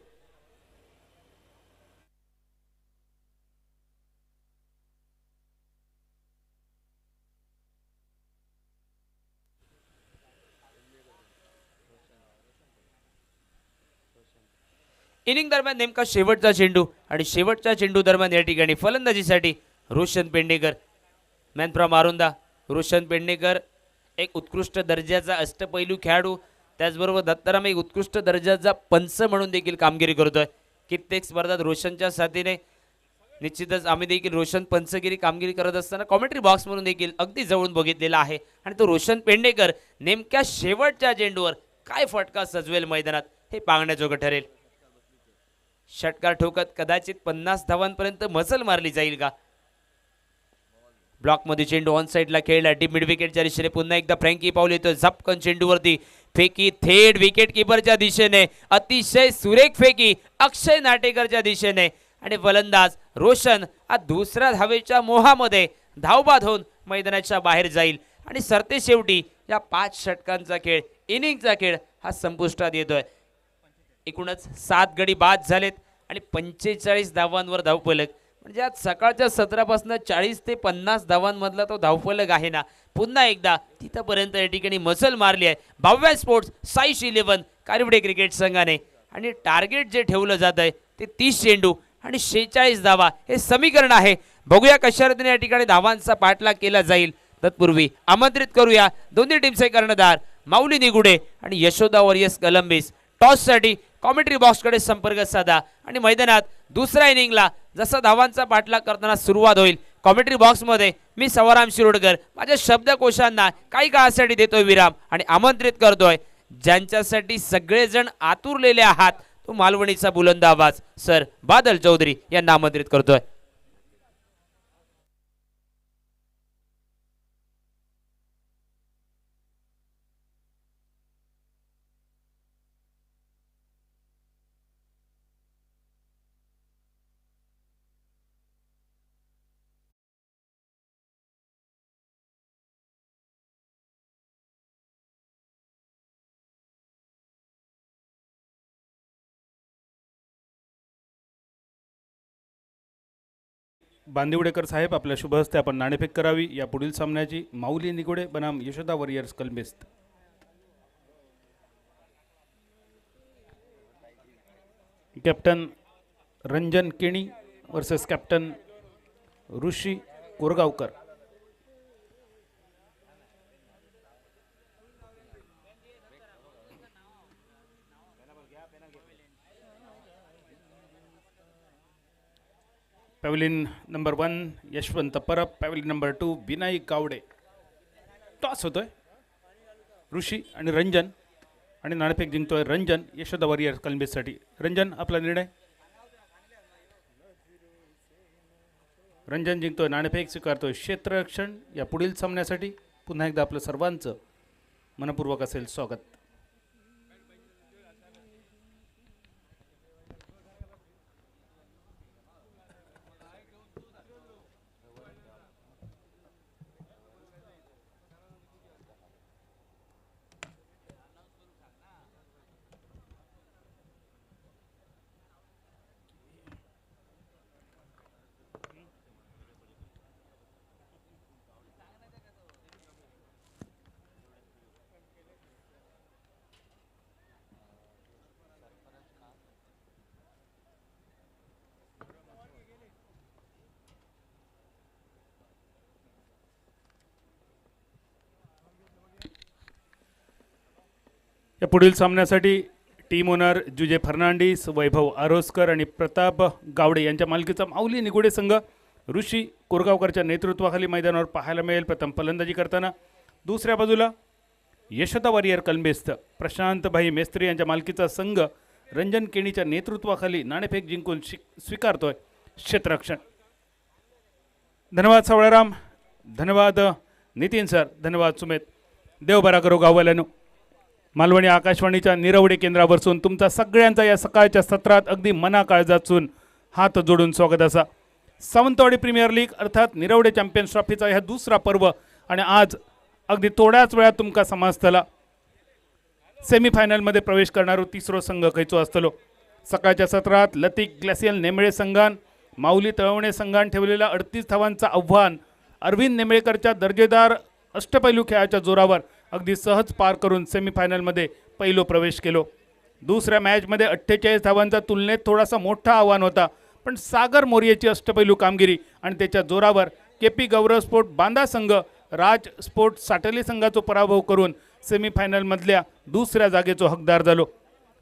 इनिंग दरम्यान नेमका शेवटचा चेंडू आणि शेवटच्या चेंडू दरम्यान या ठिकाणी फलंदाजीसाठी रोशन पेडणेकर. मॅन फ्रॉम आरुंदा रोशन पेडणेकर एक उत्कृष्ट दर्जाचा अष्टपैलू खेळाडू, त्याचबरोबर दत्ताराम एक उत्कृष्ट दर्जाचा पंच म्हणून देखील कामगिरी करतोय. कित्येक स्पर्धात रोशनच्या साथीने निश्चितच आम्ही देखील रोशन पंचगिरी कामगिरी करत असताना कॉमेंट्री बॉक्स म्हणून देखील अगदी जवळून बघितलेला आहे. आणि तो रोशन पेडणेकर नेमक्या शेवटच्या चेंडूवर काय फटका सजवेल मैदानात हे पाहण्याजोगं ठरेल. षटकार ठोकत कदाचित 50 धावांपर्यंत मजल मारली जाईल का. ब्लॉकमध्ये चेंडू ऑन साईडला खेळला. डीप मिड विकेटच्या दिशेने पुन्हा एकदा फ्रँकी पाऊल येतो. झपकन चेंडूवरती फेकी थेट विकेट किपरच्या दिशेने. अतिशय सुरेख फेकी अक्षय नाटेकरच्या दिशेने आणि फलंदाज रोशन हा दुसऱ्या धावेच्या मोहामध्ये धावबाद होऊन मैदानाच्या बाहेर जाईल आणि सरते शेवटी या 5 षटकांचा खेळ इनिंगचा खेळ हा संपुष्टात येतोय. एकूणच 7 गडी बाद झालेत आणि 45 धावांवर धावफलक. म्हणजे आज सकाळच्या 17पासून 40 ते 50 धावांमधला तो धावफलक आहे ना, पुन्हा एकदा तिथपर्यंत या ठिकाणी मसल मारली आहे भव्या स्पोर्ट्स साईश 11 कारिवडे क्रिकेट संघाने. आणि टार्गेट जे ठेवलं जात आहे ते 30 चेंडू आणि 46 धावा हे समीकरण आहे. बघूया कशा रीतीने या ठिकाणी धावांचा पाठलाग केला जाईल. तत्पूर्वी आमंत्रित करूया दोन्ही टीमचे कर्णधार माऊली निगुडे आणि यशोदा वॉरियर्स कोलंबिस. टॉससाठी कॉमेंट्री बॉक्सकडे संपर्क साधा आणि मैदानात दुसऱ्या इनिंगला जसा धावांचा पाठलाग करताना सुरुवात होईल कॉमेंट्री बॉक्समध्ये मी सवाराम शिरोडकर माझ्या शब्दकोशांना काही काळासाठी देतोय विराम आणि आमंत्रित करतोय ज्यांच्यासाठी सगळेजण आतुरलेले आहात तो मालवणीचा बुलंद आवाज सर बादल चौधरी यांना आमंत्रित करतोय. बांदिवडेकर साहेब आपल्या शुभ हस्ते आपण नाणेफेक करावी. या पुढील सामन्याची माऊली निगुडे बनाम Yashoda warriors Kolambis. Captain Ranjan Keni versus captain Rishi Korgaonkar. Pavilion number 1 Yashwant Parab, pavilion number 2 Vinayak Gawade. Toss होतोय ऋषी आणि रंजन आणि नाणेफेक जिंकतोय रंजन यशोदा वॉरियर्स कोलंबिससाठी. रंजन आपला निर्णय. रंजन जिंकतोय नाणेफेक स्वीकारतोय क्षेत्ररक्षण. या पुढील सामन्यासाठी पुन्हा एकदा आपलं सर्वांचं मनपूर्वक असेल स्वागत. या पुढील सामन्यासाठी टीम ओनर जुजे फर्नांडिस, वैभव आरोस्कर आणि प्रताप गावडे यांच्या मालकीचा माऊली निगुडे संघ ऋषी कोरगावकरच्या नेतृत्वाखाली मैदानावर पाहायला मिळेल. प्रथम फलंदाजी करताना दुसऱ्या बाजूला यशोदा वॉरियर कलंबेस्त प्रशांतभाई मेस्त्री यांच्या मालकीचा संघ रंजन केणीच्या नेतृत्वाखाली नाणेफेक जिंकून स्वीकारतोय क्षेत्ररक्षण. धन्यवाद सावळाराम, धन्यवाद नितीन सर, धन्यवाद सुमेत. देव बरा करो गाववाल्यानो. मालवणी आकाशवाणीच्या निरवडे केंद्रावरसून तुमचा सगळ्यांचा या सकाळच्या सत्रात अगदी मनाकाळजातून हात जोडून स्वागत असा. सावंतवाडी प्रीमियर लीग अर्थात निरवडे चॅम्पियन्स ट्रॉफीचा हा दुसरा पर्व आणि आज अगदी थोड्याच वेळात तुमका समजतला सेमीफायनलमध्ये प्रवेश करणारो तिसरो संघ खंयचो आसतलो. सकाळच्या सत्रात लतिक ग्लॅसियल नेमळे संघान माऊली तळवणे संघान ठेवलेल्या 38 धावांचा आव्हान अरविंद नेमळेकरच्या दर्जेदार अष्टपैलू खेळाच्या जोरावर अगदी सहज पार करून सेमीफायनलमध्ये पहिलो प्रवेश केलो. दुसऱ्या मॅचमध्ये 48 धावांचा तुलनेत थोडासा मोठा आव्हान होता, पण सागर मोरियाची अष्टपैलू कामगिरी आणि त्याच्या जोरावर केपी गौरव स्पोर्ट बांदा संघ राज स्पोर्ट साटली संघाचा पराभव करून सेमीफायनलमधल्या दुसऱ्या जागेचो हकदार झालो.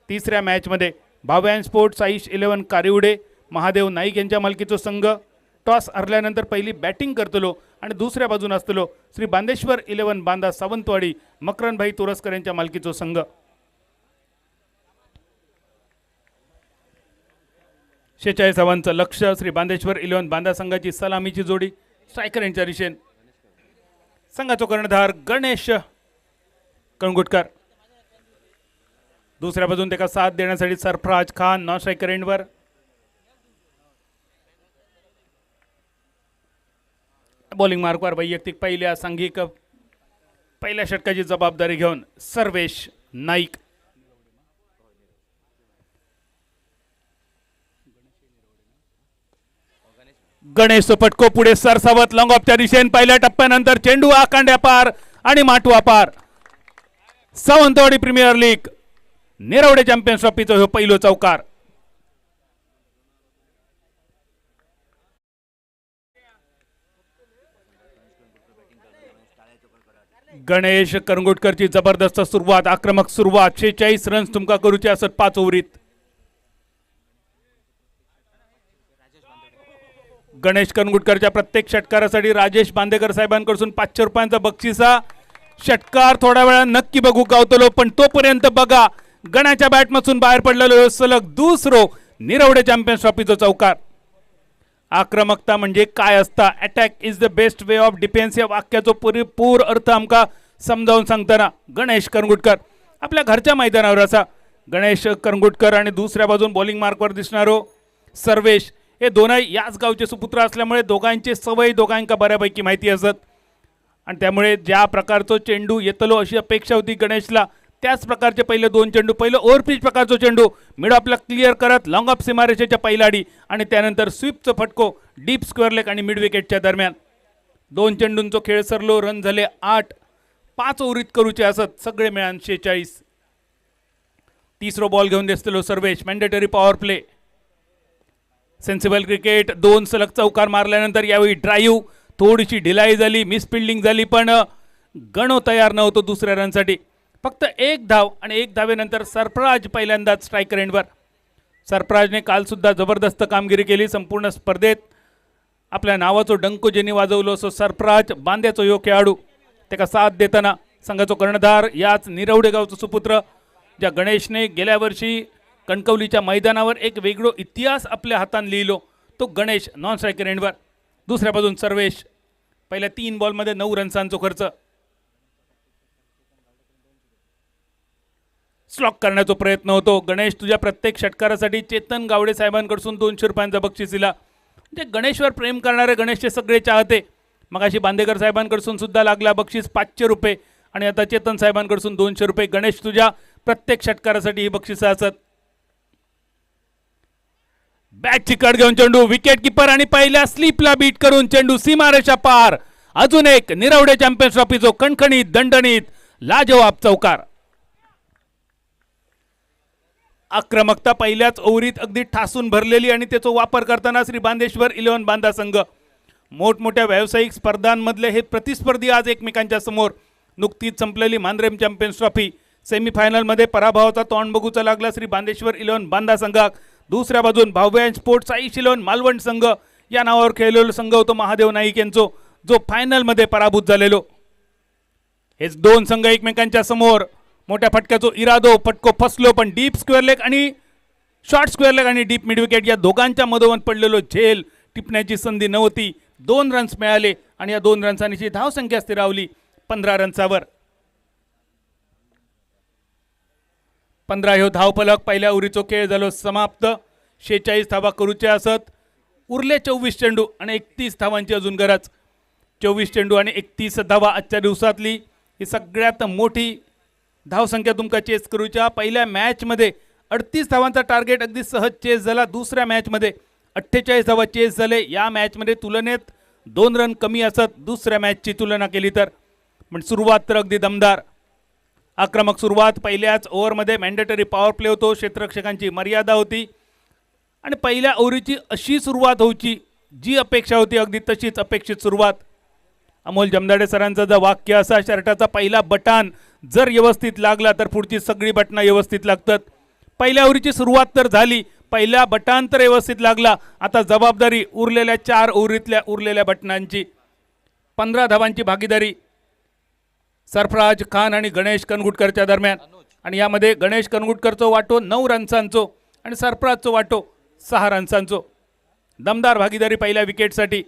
तिसऱ्या मॅचमध्ये भाव्यान स्पोर्ट साईश 11 कारिवडे महादेव नाईक यांच्या मालकीचो संघ टॉस हरल्यानंतर पहिली बॅटिंग करतलो आणि दुसऱ्या बाजून असतलो श्री बांदेश्वर 11 बांदा सावंतवाडी मकरनभाई तोरसकर यांच्या मालकीचो संघ. 46 धावांचं लक्ष. श्री बांदेश्वर 11 बांदा संघाची सलामीची जोडी स्ट्रायकर यांच्या दिशेन. संघाचो कर्णधार गणेश कणगुटकर. दुसऱ्या बाजून त्याला साथ देण्यासाठी सरफराज खान नॉन स्ट्रायकर एंडवर. बॉलिंग मार्कवर वैयक्तिक पहिल्या सांघिक पहिल्या षटकाची जबाबदारी घेऊन सर्वेश नाईक. गणेश पटको पुढे सरसावत लॉंग ऑफच्या दिशेने पहिल्या टप्प्यानंतर चेंडू आकांड्या पार आणि माटवा पार. Sawantwadi premier league Nirawade champions ट्रॉफीचा हो पहिलो चौकार. गणेश करंगुटकरची जबरदस्त सुरुवात, आक्रमक सुरुवात. 46 रन्स तुमका करूचे असत 5 ओव्हरीत. गणेश करंगुटकरच्या प्रत्येक षटकारासाठी राजेश बांदेकर साहेबांकडून 500 रुपयांचा बक्षिसा. षटकार थोड्या वेळा नक्की बघू गावतलो, पण तोपर्यंत बघा गणाच्या बॅटमधून बाहेर पडलेलो सलग दुसरो निरवडे चॅम्पियन्स ट्रॉफीचा चौकार. आक्रमकता म्हणजे काय असता, attack is the best way of defence या वाक्याचा परिपूर्ण अर्थ आमका समजावून सांगताना गणेश करंगुटकर आपल्या घरच्या मैदानावर असा. गणेश करंगुटकर आणि दुसऱ्या बाजून बॉलिंग मार्कवर दिसणारो सर्वेश हे दोनही याच गावचे सुपुत्र असल्यामुळे दोघांचे सवय दोघांका बऱ्यापैकी माहिती असत आणि त्यामुळे ज्या प्रकारचा चेंडू येतलो अशी अपेक्षा होती गणेशला, त्याच प्रकारचे पहिले 2 चेंडू, पहिलं ओव्हरपिच प्रकारचा चेंडू मिड ऑफला क्लिअर करत लॉंग ऑफ सीमारेषेच्या पहिल्या आडी आणि त्यानंतर स्वीपचं फटको डीप स्क्वेअर लेग आणि मिड विकेटच्या दरम्यान. 2 चेंडूंचा खेळ सरलो. रन झाले 8. 5 ओव्हरीत करूचे असत सगळे मिळून 46. तिसरो बॉल घेऊन दिसतलो Sarvesh. Mandatory power play, sensible cricket. 2 सलग चौकार मारल्यानंतर यावेळी ड्राईव्ह थोडीशी ढिलाई झाली, मिस फिल्डिंग झाली, पण गणो तयार नव्हतो दुसऱ्या रनसाठी. फक्त 1 धाव आणि 1 धावेनंतर सरफराज पहिल्यांदाच स्ट्रायकर एंडवर. सरफराजने काल सुद्धा जबरदस्त कामगिरी केली. संपूर्ण स्पर्धेत आपल्या नावाचो डंको ज्यांनी वाजवलो असो सरफराज बांद्याचो यो खेळाडू. त्याला साथ देताना संघाचो कर्णधार याच निरवडे गावचो सुपुत्र ज्या गणेशने गेल्या वर्षी कणकवलीच्या मैदानावर एक वेगळो इतिहास आपल्या हातान लिहिलो, तो गणेश नॉन स्ट्रायकर एंडवर. दुसऱ्या बाजून सर्वेश. पहिल्या 3 बॉलमध्ये 9 रन्सांचा खर्च. स्लॉक करण्याचा प्रयत्न होतो. गणेश तुझ्या प्रत्येक षटकारासाठी चेतन गावडे साहेबांकडून 200 रुपयांचा बक्षीस दिला. म्हणजे गणेशवर प्रेम करणारे गणेशचे सगळे चाहते. मगाशी बांदेकर साहेबांकडून सुद्धा लागला बक्षीस 500 रुपये आणि आता चेतन साहेबांकडून 200 रुपये. गणेश तुझ्या प्रत्येक षटकारासाठी ही बक्षिसं असत. बॅटची कट घेऊन चेंडू विकेट किपर आणि पहिल्या स्लिपला बीट करून चेंडू सीमारेषा पार. अजून एक निरवडे चॅम्पियन्स ट्रॉफीचो कणखणीत दणदणीत लाजवाब चौकार. आक्रमकता पहिल्याच ओव्हरीत अगदी ठासून भरलेली आणि त्याचा वापर करताना श्री बांदेश्वर 11 बांदा संघ. मोठमोठ्या व्यावसायिक स्पर्धांमधले हे प्रतिस्पर्धी आज एकमेकांच्या समोर. नुकतीच संपलेली मांद्रेम चॅम्पियन्स ट्रॉफी सेमीफायनलमध्ये पराभवाचा तोंड बघूचा लागला श्री बांदेश्वर 11 बांदा संघाक. दुसऱ्या बाजून भाव्यांश स्पोर्ट्स साई शिलोन मालवण संघ या नावावर खेळलेलो संघ होतो महादेव नाईक यांचो, जो फायनलमध्ये पराभूत झालेलो. हेच दोन संघ एकमेकांच्या समोर मोठ्या फटक्याचो इरादो, फटको फसलो, पण डीप स्क्वेअर लेग आणि शॉर्ट स्क्वेअर लेग आणि डीप मिड विकेट या दोघांच्या मधोमध पडलेलो झेल टिपण्याची संधी नव्हती. 2 रन्स मिळाले आणि या 2 रन्सांची धावसंख्या स्थिरावली 15 रन्सावर. 15 ह्यो धावफलक पहिल्या उरीचो खेळ झालो समाप्त. 46 धावा करूचे असत. उरले 24 चेंडू आणि 31 धावांची अजून गरज. 24 चेंडू आणि 31 धावा आजच्या दिवसातली ही सगळ्यात मोठी धावसंख्या तुमका चेस करूच्या. पहिल्या मॅचमध्ये 38 धावांचा टार्गेट अगदी सहज चेस झाला. दुसऱ्या मॅचमध्ये 48 धावा चेस झाले. या मॅचमध्ये तुलनेत 2 रन कमी असत दुसऱ्या मॅचची तुलना केली तर. पण सुरुवात तर अगदी दमदार, आक्रमक सुरुवात. पहिल्याच ओव्हरमध्ये मॅन्डेटरी पॉवर प्ले होतो, क्षेत्ररक्षकांची मर्यादा होती आणि पहिल्या ओव्हरीची अशी सुरुवात होऊची जी अपेक्षा होती अगदी तशीच अपेक्षित सुरुवात. अमोल जमदाडे सरांचं जर वाक्य असा, शर्टाचा पहिला बटन जर व्यवस्थित लागला तर पुढची सगळी बटणं व्यवस्थित लागतात. पहिल्या ओव्हरीची सुरुवात तर झाली, पहिला बटन तर व्यवस्थित लागला. आता जबाबदारी उरलेल्या 4 ओव्हरीतल्या उरलेल्या बटनांची. 15 धावांची भागीदारी सरफराज खान आणि गणेश कनगुटकरच्या दरम्यान आणि यामध्ये गणेश कनगुटकरचो वाटो 9 रन्सांचो आणि सरफराजचो वाटो 6 रन्सांचो. दमदार भागीदारी पहिल्या विकेटसाठी.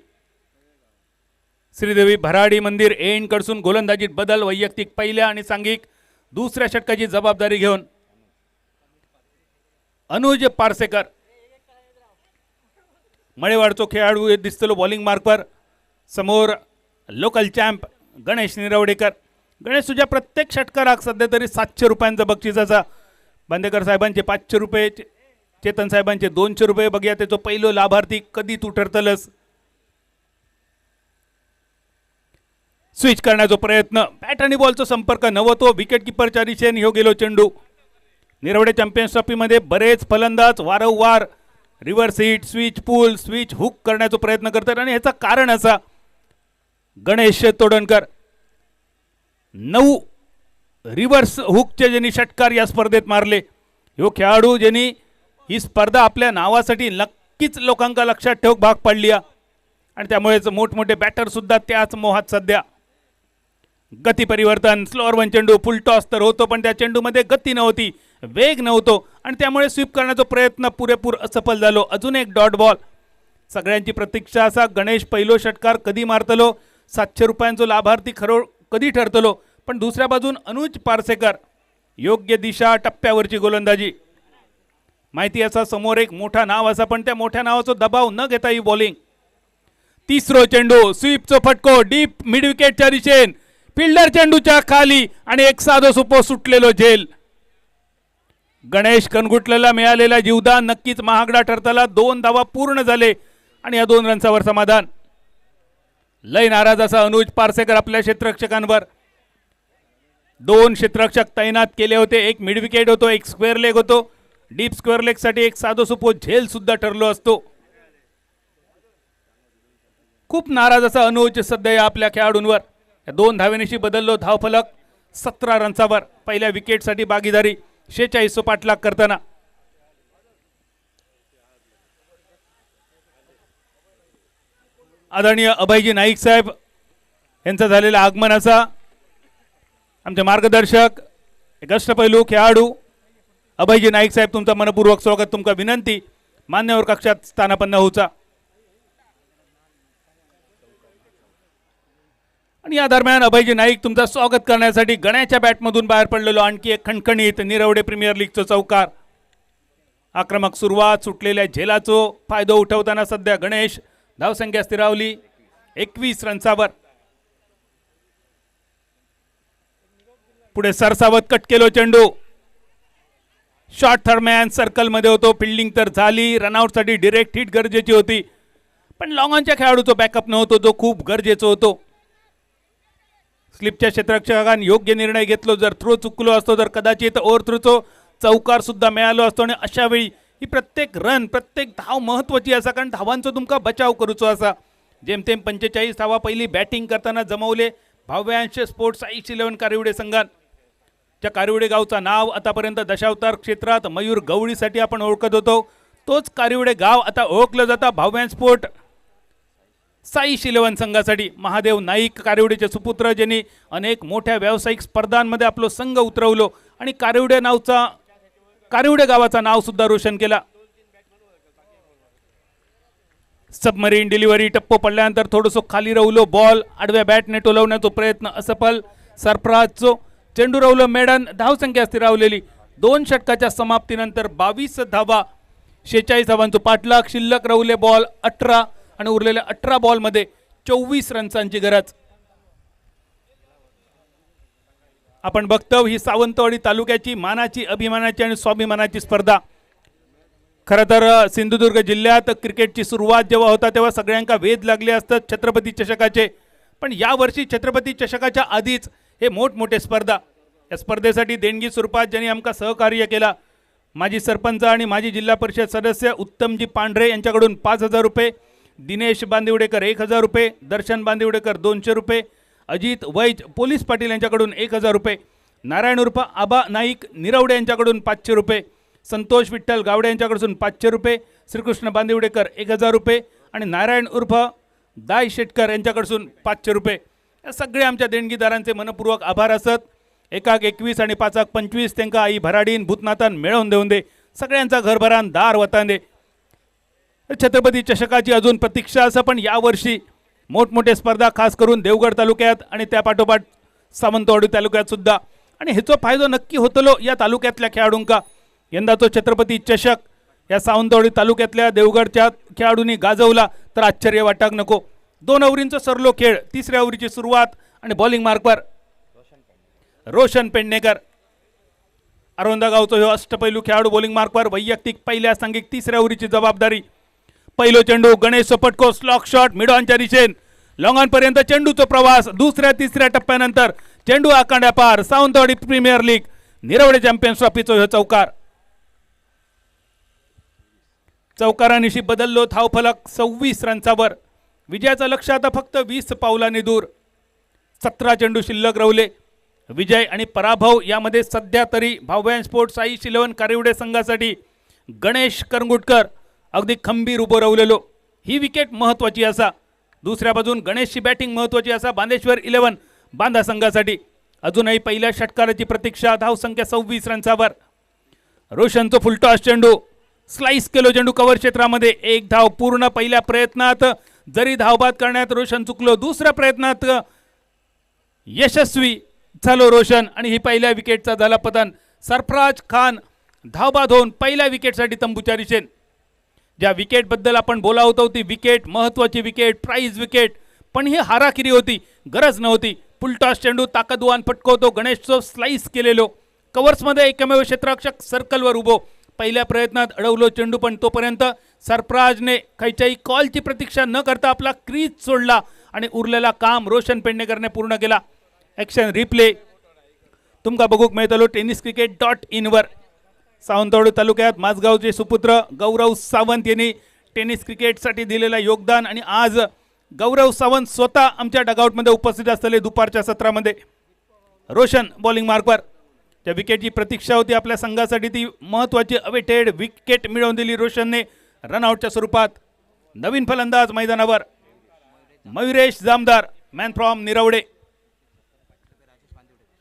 श्रीदेवी भराडी मंदिर एंड कडसून गोलंदाजीत बदल, वैयक्तिक पहिल्या आणि सांघिक दुसऱ्या षटकाची जबाबदारी घेऊन अनुज पारसेकर. मळेवाडचो खेळाडू दिसतलो बॉलिंग मार्कवर. समोर लोकल चॅम्प गणेश निरवडेकर. गणेश तुझ्या प्रत्येक षटकाराक सध्या तरी 700 रुपयांचा बक्षीस असा. बांदेकर साहेबांचे 500 रुपये, चेतन साहेबांचे 200 रुपये. बघूया त्याचो पहिलो लाभार्थी कधी तू ठरतलस. स्विच करण्याचा प्रयत्न, बॅट आणि बॉलचा संपर्क नव्हतो. विकेट किपरच्या दिशेने ह्यो गेलो चेंडू. निरवडे चॅम्पियन्स ट्रॉफीमध्ये बरेच फलंदाज वारंवार रिव्हर्स हिट, स्विच पूल, स्विच हुक करण्याचा प्रयत्न करतात आणि ह्याचं कारण असा, गणेश तोडणकर 9 रिव्हर्स हुकचे ज्यांनी षटकार या स्पर्धेत मारले. ह्यो खेळाडू ज्यांनी ही स्पर्धा आपल्या नावासाठी नक्कीच लोकांका लक्षात ठेवूक भाग पाडली आणि त्यामुळेच मोठमोठे बॅटर सुद्धा त्याच मोहात सध्या. गती परिवर्तन, स्लोअर वन चेंडू, फुल टॉस तर होतो पण त्या चेंडूमध्ये गती नव्हती, वेग नव्हतो आणि त्यामुळे स्वीप करण्याचा प्रयत्न पुरेपूर असफल झालो. अजून एक डॉट बॉल. सगळ्यांची प्रतीक्षा असा, गणेश पहिलो षटकार कधी मारतलो, 700 रुपयांचो लाभार्थी खरो कधी ठरतलो. पण दुसऱ्या बाजून अनुज पारसेकर योग्य दिशा, टप्प्यावरची गोलंदाजी. माहिती असा समोर एक मोठा नाव असा, पण त्या मोठ्या नावाचा दबाव न घेता ही बॉलिंग. तिसरो चेंडू, स्वीपचो फटको डीप मिड विकेटच्या दिशेन, फिल्डर चेंडूच्या खाली आणि एक साधो सुपो सुटलेलो झेल. गणेश कनगुटलेला मिळालेला जीवदान नक्कीच महागडा ठरताला. 2 धावा पूर्ण झाले आणि या 2 रन्सावर समाधान. लय नाराज असा अनुज पारसेकर आपल्या क्षेत्ररक्षकांवर. 2 क्षेत्ररक्षक तैनात केले होते. एक मिड विकेट होतो, एक स्क्वेअर लेग होतो. डीप स्क्वेअर लेग साठी एक साधो सुपो झेल सुद्धा ठरलो असतो. खूप नाराज असा अनुज सध्या आपल्या खेळाडूंवर. 2 धावेनिशी बदललो धावफलक 17 रन्सावर. पहिल्या विकेटसाठी भागीदारी 46 पाठलाग करताना. आदरणीय अभयजी नाईक साहेब यांचं झालेलं आगमन असा. आमचे मार्गदर्शक, अष्टपैलू खेळाडू अभयजी नाईक साहेब, तुमचं मनपूर्वक स्वागत. तुमका विनंती मान्यवर कक्षात स्थानापन्न होऊचा. आणि या दरम्यान अभयजी नाईक तुमचं स्वागत करण्यासाठी गण्याच्या बॅटमधून बाहेर पडलेलो आणखी एक खणखणीत निरवडे प्रीमियर लीगचा चौकार. आक्रमक सुरुवात, सुटलेल्या झेलाचो फायदा उठवताना सध्या गणेश. धावसंख्या स्थिरावली 21 रन्सावर. पुढे सरसावत कट केलो चेंडू. शॉर्ट थर्मॅन सर्कल मध्ये होतो. फिल्डिंग तर झाली. रनआउट साठी डायरेक्ट हिट गरजेची होती, पण लॉंग ऑनच्या खेळाडूचा बॅकअप नव्हतो जो खूप गरजेचा होतो. स्लिपच्या क्षेत्ररक्षकांनी योग्य निर्णय घेतलो. जर थ्रो चुकलो असतो तर कदाचित ओव्हर थ्रोचो चौकार सुद्धा मिळालो असतो. आणि अशा वेळी ही प्रत्येक रन, प्रत्येक धाव महत्वाची असा, कारण धावांचा तुमका बचाव करूचो असा. जेमतेम 45 धावा पहिली बॅटिंग करताना जमवले भाव्यांश स्पोर्ट्स साई 11 कारिवडे संघात. ज्या कारिवडे गावचा नाव आतापर्यंत दशावतार क्षेत्रात मयूर गवळीसाठी आपण ओळखत होतो, तोच कारिवडे गाव आता ओळखलं जातं भाव्यान स्पोर्ट साई शिलवन संघासाठी. महादेव नाईक कारिवडेचे सुपुत्र, ज्यांनी अनेक मोठ्या व्यावसायिक स्पर्धांमध्ये आपलं संघ उतरवलो आणि कारिवडे गावाचा नाव सुद्धा रोशन केला. सबमरीन डिलिव्हरी टप्पो पडल्यानंतर थोडंसं खाली रवलो, बॉल आडव्या बॅटने टोलवण्याचा प्रयत्न असफल. सरफराजचो चेंडू रवलं मेडन, धावसंख्या स्थिरावलेली. 2 षटकाच्या समाप्तीनंतर 22 धावा, 46 धावांचा पाठलाग. शिल्लक रवले बॉल 18 आणि उरलेल्या 18 बॉलमध्ये 24 रन्सांची गरज. आपण बघतो ही सावंतवाडी तालुक्याची मानाची, अभिमानाची आणि स्वाभिमानाची स्पर्धा. खरं तर सिंधुदुर्ग जिल्ह्यात क्रिकेटची सुरुवात जेव्हा होता तेव्हा सगळ्यांका वेध लागले असतात छत्रपती चषकाचे. पण यावर्षी छत्रपती चषकाच्या आधीच हे मोठमोठे स्पर्धा. या स्पर्धेसाठी देणगी स्वरूपात ज्यांनी आमका सहकार्य केला, माजी सरपंच आणि माजी जिल्हा परिषद सदस्य उत्तमजी पांढरे यांच्याकडून 5,000 रुपये, दिनेश बांदिवडेकर 1,000 रुपये, दर्शन बांदिवडेकर 200 रुपये, अजित वैज पोलीस पाटील यांच्याकडून 1,000 रुपये, नारायण उर्फ आबा नाईक निरवडे यांच्याकडून 500 रुपये, संतोष विठ्ठल गावडे यांच्याकडून 500 रुपये, श्रीकृष्ण बांदिवडेकर 1,000 रुपये आणि नारायण उर्फ दाय शेटकर यांच्याकडून 500 रुपये. या सगळे आमच्या देणगीदारांचे मनपूर्वक आभार असत. 1,21 आणि 5,25 त्यांना आई भराडीन भूतनाथान मिळवून देऊन दे. सगळ्यांचा घरभरान दार वतान दे. छत्रपती चषकाची अजून प्रतीक्षा असं, पण यावर्षी मोठमोठे स्पर्धा खास करून देवगड तालुक्यात आणि त्या पाठोपाठ सावंतवाडी तालुक्यात सुद्धा. आणि ह्याचा फायदा नक्की होतलो या तालुक्यातल्या खेळाडूंका. यंदाचा छत्रपती चषक या सावंतवाडी तालुक्यातल्या देवगडच्या खेळाडूंनी गाजवला तर आश्चर्य वाटाक नको. 2 ओव्हरींचा सरलो खेळ, 3ऱ्या ओव्हरीची सुरुवात आणि बॉलिंग मार्कवर रोशन पेडणेकर. अरोंदा गावचा ह्यो अष्टपैलू खेळाडू बॉलिंग मार्कवर. वैयक्तिक पहिल्या सांघिक 3ऱ्या ओव्हरीची जबाबदारी. पहिलो चेंडू गणेश सपटको, स्लॉक शॉट मिडॉनच्या दिशेन लॉंगॉनपर्यंत चेंडूचा प्रवास. 2ऱ्या-3ऱ्या टप्प्यानंतर चेंडू आखांड्या पार. Sawantwadi premier league Nirawade champions ट्रॉफीचा ह्यो चौकार. चौकारानिशी बदललो धावफलक 26 रन्सावर. विजयाचं लक्ष आता फक्त 20 पावलांनी दूर. 17 चेंडू शिल्लक रवले. विजय आणि पराभव यामध्ये सध्या तरी भाव्यान स्पोर्ट साई शिलवन कारिवडे संघासाठी गणेश करंगुटकर अगदी खंबीर उभं रवलेलो. ही विकेट महत्वाची असा. दुसऱ्या बाजून गणेशची बॅटिंग महत्वाची असा बांदेश्वर 11 बांधा संघासाठी. अजूनही पहिल्या षटकाराची प्रतीक्षा. धावसंख्या 26 रन्सावर. रोशनचं फुलटॉस चेंडू स्लाइस केलो चेंडू कव्हर क्षेत्रामध्ये. 1 धाव पूर्ण. पहिल्या प्रयत्नात जरी धावबाद करण्यात रोशन चुकलो, दुसऱ्या प्रयत्नात यशस्वी झालो रोशन आणि ही पहिल्या विकेटचा झाला पतन. सरफराज खान धावबाद होऊन पहिल्या विकेटसाठी तंबूच्या दिशेन. ज्या विकेटबद्दल आपण बोला होतो ती विकेट महत्वाची विकेट, प्राइज विकेट, पण ही हाराकिरी होती, गरज नव्हती. फुलटॉस चेंडू ताकदवान फटकवतो. गणेशचं स्लाइस केलेलो कव्हर्समध्ये एकमेव क्षेत्ररक्षक सर्कलवर उभो. पहिल्या प्रयत्नात अडवलो चेंडू, पण तोपर्यंत सरफराजने खैच्याही कॉलची प्रतीक्षा न करता आपला क्रीज सोडला आणि उरलेला काम रोशन पेडणेकरने पूर्ण केला. ॲक्शन रिप्ले तुमका बघूक मिळतलो tenniscricket.in वर. सावंतवाडी तालुक्यात माझगावचे सुपुत्र गौरव सावंत यांनी टेनिस क्रिकेटसाठी दिलेलं योगदान आणि आज गौरव सावंत स्वतः आमच्या डगआउटमध्ये उपस्थित असलेले दुपारच्या सत्रामध्ये. रोशन बॉलिंग मार्कवर. त्या विकेटची प्रतीक्षा होती आपल्या संघासाठी, ती महत्त्वाची अवेटेड विकेट मिळवून दिली रोशनने रनआउटच्या स्वरूपात. नवीन फलंदाज मैदानावर मयुरेश जामदार, मॅन फ्रॉम निरवडे.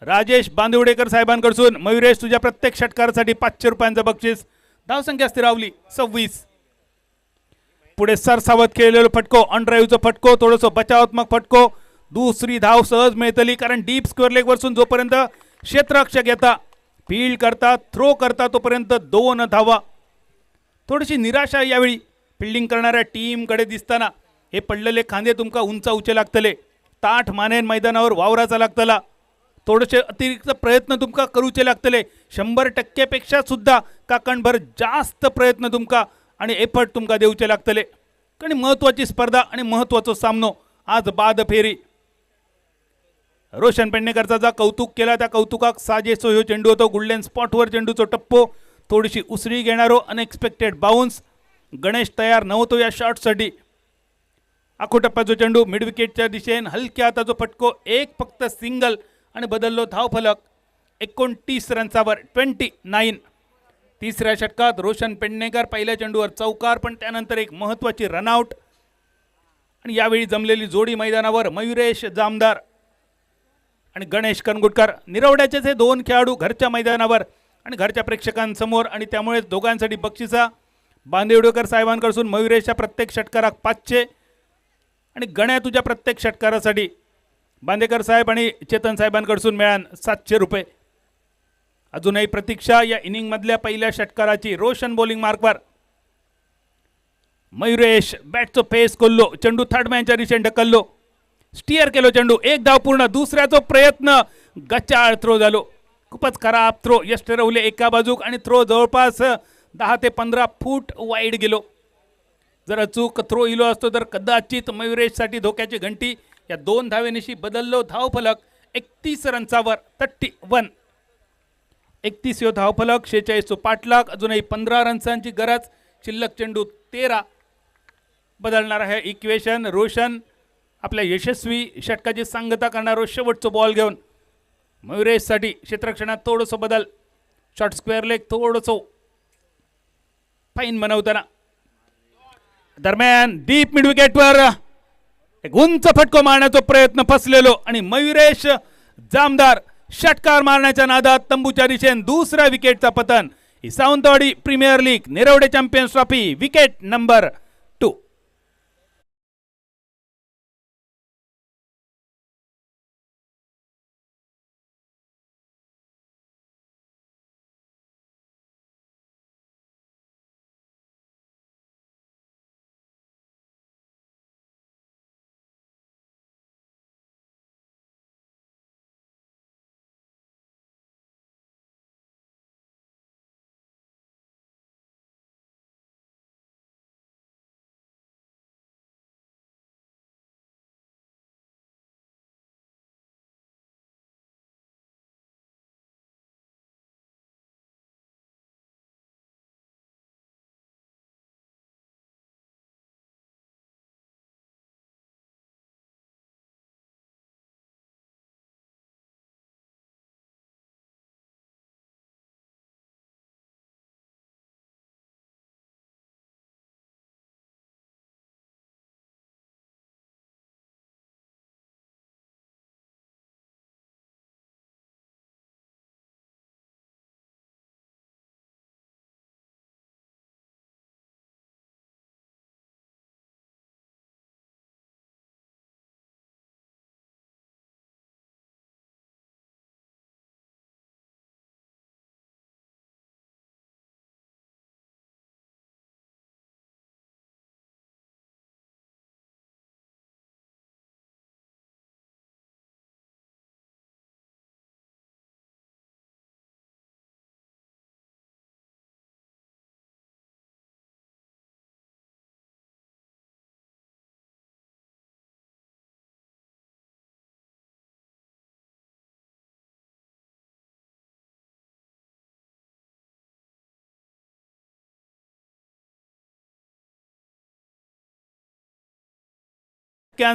राजेश बांदिवडेकर साहेबांकडून मयुरेश तुझ्या प्रत्येक षटकारासाठी 500 रुपयांचं बक्षीस. धावसंख्या स्थिरावली 26. पुढे सरसावत खेळलेलो फटको, ऑन ड्राईव्हचा फटको, थोडंसं बचावात्मक फटको. दुसरी धाव सहज मिळतली कारण डीप स्क्वेअर लेग वरसून जोपर्यंत क्षेत्ररक्षक येता फील्ड करता थ्रो करता तोपर्यंत 2 धावा. थोडीशी निराशा यावेळी फिल्डिंग करणाऱ्या टीमकडे दिसताना. हे पडलेले खांदे तुमका उंचावचे लागतले, ताठ मानेन मैदानावर वावराचा लागतला, थोडेसे अतिरिक्त प्रयत्न तुमका करूचे लागतले. 100% पेक्षा सुद्धा काकणभर जास्त प्रयत्न तुमका आणि एफर्ट तुमका देऊचे लागतले. कारण महत्वाची स्पर्धा आणि महत्वाचा सामनो. आज बाद फेरी. रोशन पेडणेकरचा जा कौतुक केला त्या कौतुकाक साजेसो ह्यो चेंडू होतो. गोल्डन स्पॉटवर चेंडूचो टप्पो, थोडीशी उसळी घेणारो अनएक्सपेक्टेड बाउन्स. गणेश तयार नव्हतो या शॉटसाठी. आखो टप्प्याचो चेंडू मिड विकेटच्या दिशेन हलक्या हाताचो फटको, एक फक्त सिंगल आणि बदललो धावफलक 29 रन्सावर 29. तिसऱ्या षटकात रोशन पेडणेकर पहिल्या चेंडूवर चौकार, पण त्यानंतर एक महत्वाची रनआउट. आणि यावेळी जमलेली जोडी मैदानावर मयुरेश जामदार आणि गणेश कनगुटकर. निरवड्याचेच हे दोन खेळाडू घरच्या मैदानावर आणि घरच्या प्रेक्षकांसमोर, आणि त्यामुळे दोघांसाठी बक्षिसा बांदेवडेकर साहेबांकडून मयुरेशच्या प्रत्येक षटकाराक 500 आणि गण्या तुझ्या प्रत्येक षटकारासाठी बांदेकर साहेब आणि चेतन साहेबांकडून मिळान 700 रुपये. अजूनही प्रतीक्षा या इनिंग मधल्या पहिल्या षटकाराची. रोशन बॉलिंग मार्कवर. मयुरेश बॅटचो फेस कोल्लो, चेंडू थर्ड मॅनच्या दिशेने ढकललो, स्टिअर केलो चेंडू, एक धाव पूर्ण. दुसऱ्याचो प्रयत्न गचाळ थ्रो झालो, खूपच खराब थ्रो. यश ठरवले एका बाजूक आणि थ्रो जवळपास 10 ते 15 फूट वाईड गेलो. जर अचूक थ्रो इलो असतो तर कदाचित मयुरेशसाठी धोक्याची घंटी. या 2 धावेनिशी बदललो धावफलक 31 रन्सावर 31. 31 धावफलक, 46 पाठलाग. अजूनही 15 रन्सांची गरज. शिल्लक चेंडू 13. बदलणार आहे इक्वेशन. रोशन आपल्या यशस्वी षटकाची सांगता करणारो शेवटचो बॉल घेऊन मयुरेशसाठी क्षेत्ररक्षणात थोडंसं बदल. शॉर्ट स्क्वेअर लेग थोडंसं फाईन बनवताना. दरम्यान डीप मिड विकेटवर एक उंच फटको मारण्याचा प्रयत्न फसलेलो आणि मयुरेश जामदार षटकार मारण्याच्या नादात तंबूच्या दिशेने दुसऱ्या विकेटचा पतन. ही Sawantwadi premier league Nirawade champions trophy wicket number 2.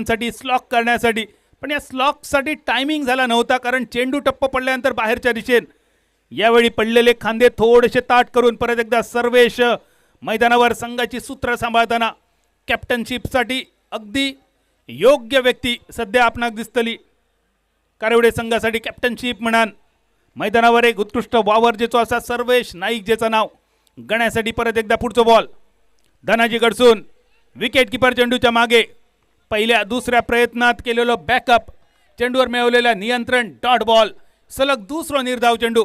साठी स्लॉक करण्यासाठी, पण या स्लॉकसाठी टायमिंग झाला नव्हता कारण चेंडू टप्प पडल्यानंतर बाहेरच्या दिशेने. यावेळी पडलेले खांदे थोडेसे ताट करून परत एकदा सर्वेश मैदानावर संघाची सूत्र सांभाळताना. कॅप्टनशिपसाठी अगदी योग्य व्यक्ती सध्या आपणाक दिसतली. कारेवडे संघासाठी कॅप्टनशिप म्हणान मैदानावर एक उत्कृष्ट वावर जेचो असा सर्वेश नाईक जेचं नाव. गण्यासाठी परत एकदा पुढचा बॉल. धनाजी गडसून विकेट किपर चेंडूच्या मागे. पहिल्या दुसऱ्या प्रयत्नात केलेलो बॅकअप, चेंडूवर मिळवलेला नियंत्रण, डॉट बॉल, सलग दुसरा निर्धाव चेंडू.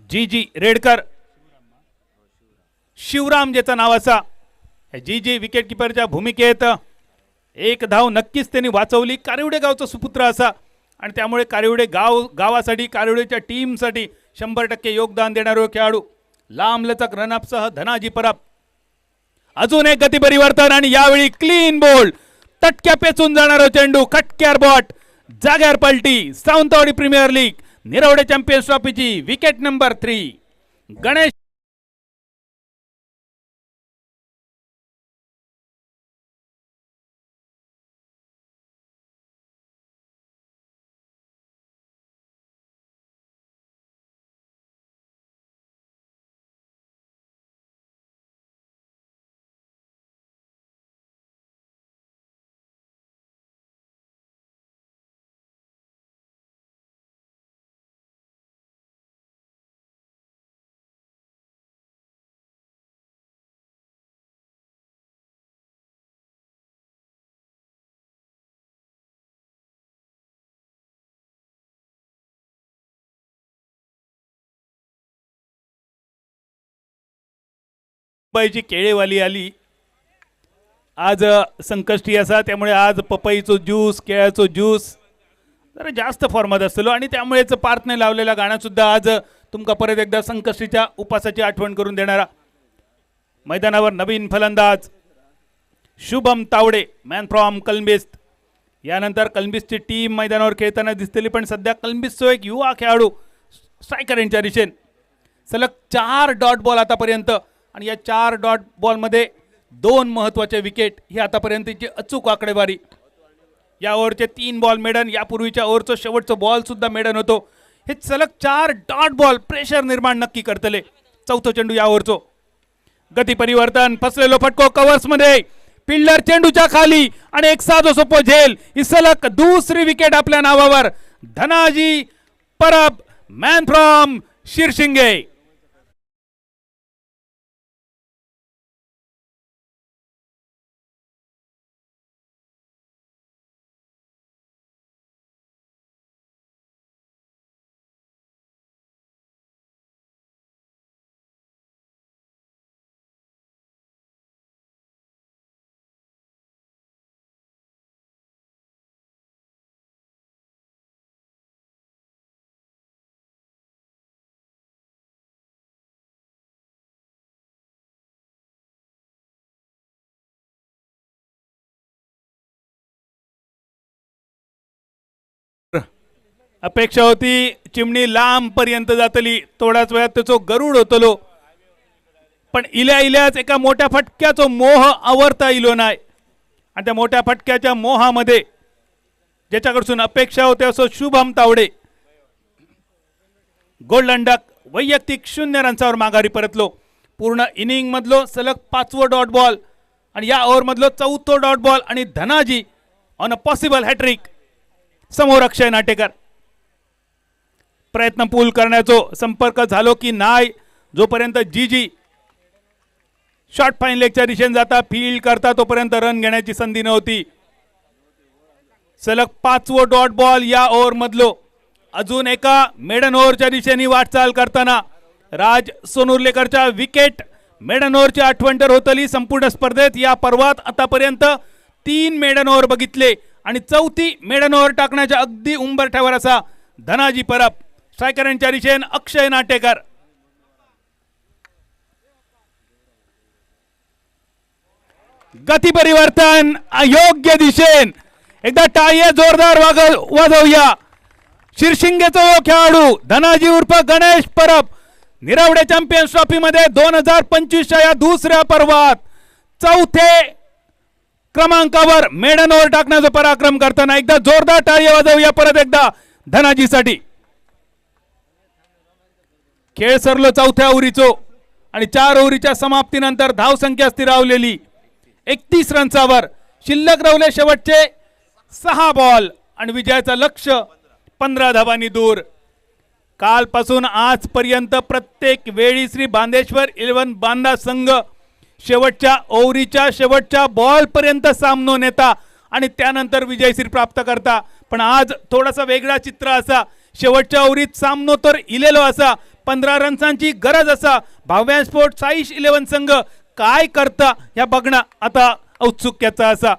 जी रेडकर, शिवराम ज्याचं नाव असा. जी विकेट किपरच्या भूमिकेत एक धाव नक्कीच त्यांनी वाचवली. कारिवडे गावचा सुपुत्र असा आणि त्यामुळे कारिवडे गावासाठी, कारिवडेच्या टीमसाठी 100% योगदान देणारा खेळाडू. लांबलचक रनअपसह धनाजी परब. अजून एक गती परिवर्तन आणि यावेळी क्लीन बोल्ड. तटक्या पेचून जाणारा चेंडू, खटक्यार बॉट, जाग्यार पलटी. Sawantwadi premier league Nirawade champions ट्रॉफीची विकेट नंबर 3. गणेश पपईची केळेवाली आली आज संकष्टी असा त्यामुळे आज पपईचो ज्यूस केळ्याचो ज्यूस जरा जास्त फॉर्मात असतलो आणि त्यामुळेच पार्थने लावलेला गाणं सुद्धा आज तुमका परत एकदा संकष्टीच्या उपासाची आठवण करून देणारा. मैदानावर नवीन फलंदाज शुभम तावडे मॅन फ्रॉम कलंबिस्ट. यानंतर कलंबिस्टची टीम मैदानावर खेळताना दिसतेली पण सध्या कलंबिस्टचा एक युवा खेळाडू स्ट्रायकर यांच्या दिशेने सलग 4 डॉट बॉल आतापर्यंत आणि या 4 डॉट बॉलमध्ये 2 महत्त्वाचे विकेट ही आतापर्यंतची अचूक आकडेवारी. या ओव्हरचे 3 बॉल मेडन यापूर्वीच्या ओव्हरचं शेवटचं बॉल सुद्धा मेडन होतो. हे सलग 4 डॉट बॉल प्रेशर निर्माण नक्की करतले. चौथं चेंडू या ओव्हरचो गती परिवर्तन फसलेलो फटको कव्हर्स मध्ये फिल्डर चेंडूच्या खाली आणि एक साधो सोपो झेल ही सलग दुसरी विकेट आपल्या नावावर. Dhanaji Parab man from Shirshinge. अपेक्षा होती चिमणी लांब पर्यंत जातली थोड्याच वेळात त्याचो गरुड होतलो पण इल्या इल्याच एका मोठ्या फटक्याचो मोह आवरता इलो नाही आणि त्या मोठ्या फटक्याच्या मोहामध्ये ज्याच्याकडून अपेक्षा होते असो शुभम तावडे गोल्डन डक वैयक्तिक 0 रन्सावर माघारी परतलो. पूर्ण इनिंग मधलो सलग 5वं डॉट बॉल आणि या ओव्हर मधलो 4थं डॉट बॉल आणि Dhanaji on a possible hat-trick. समोर अक्षय नाटेकर प्रयत्न पूल करण्याचो संपर्क झालो की नाही जोपर्यंत जीजी शॉर्ट फाईन लेगच्या दिशेने जाता फील्ड करता तोपर्यंत रन घेण्याची संधी नव्हती. सलग 5वं डॉट बॉल या ओव्हर मधलो अजून एका मेडन ओव्हरच्या दिशेने वाटचाल करताना राज सोनुर्लेकरच्या विकेट मेडन ओव्हरची आठवण तर होतली संपूर्ण स्पर्धेत. या पर्वात आतापर्यंत 3 मेडन ओव्हर बघितले आणि 4थी मेडन ओव्हर टाकण्याच्या अगदी उंबरठ्यावर असा धनाजी परब. स्ट्रायकर यांच्या दिशेने अक्षय नाटेकर. गती परिवर्तन अयोग्य दिशेन एकदा टाळ्या जोरदार वाजवूया. शिरशिंगेचा खेळाडू धनाजी उर्फ गणेश परब निरावडे चॅम्पियन्स ट्रॉफी मध्ये 2025च्या या दुसऱ्या पर्वात 4थे क्रमांकावर मेडन ओव्हर टाकण्याचा पराक्रम करताना एकदा जोरदार टाळ्या वाजवूया परत एकदा धनाजीसाठी. खेळ सरलो 4थ्या ओव्हरीचो आणि 4 ओव्हरीच्या समाप्तीनंतर धावसंख्या स्थिरावलेली 31 रन्सावर. शिल्लक राहिले शेवटचे 6 बॉल आणि विजयाचं लक्ष्य 15 धावांनी दूर. कालपासून आजपर्यंत प्रत्येक वेळी श्री बांदेश्वर 11 बांदा संघ शेवटच्या ओव्हरीच्या शेवटच्या बॉल पर्यंत सामनो नेता आणि त्यानंतर विजयश्री प्राप्त करता. पण आज थोडासा वेगळा चित्र असा शेवटच्या ओव्हरीत सामनो तर इलेलो असा 15 रन्सांची गरज असा. भाव्या स्पोर्ट साईश 11 संघ काय करता या बघणं आता औत्सुक्याचा असा.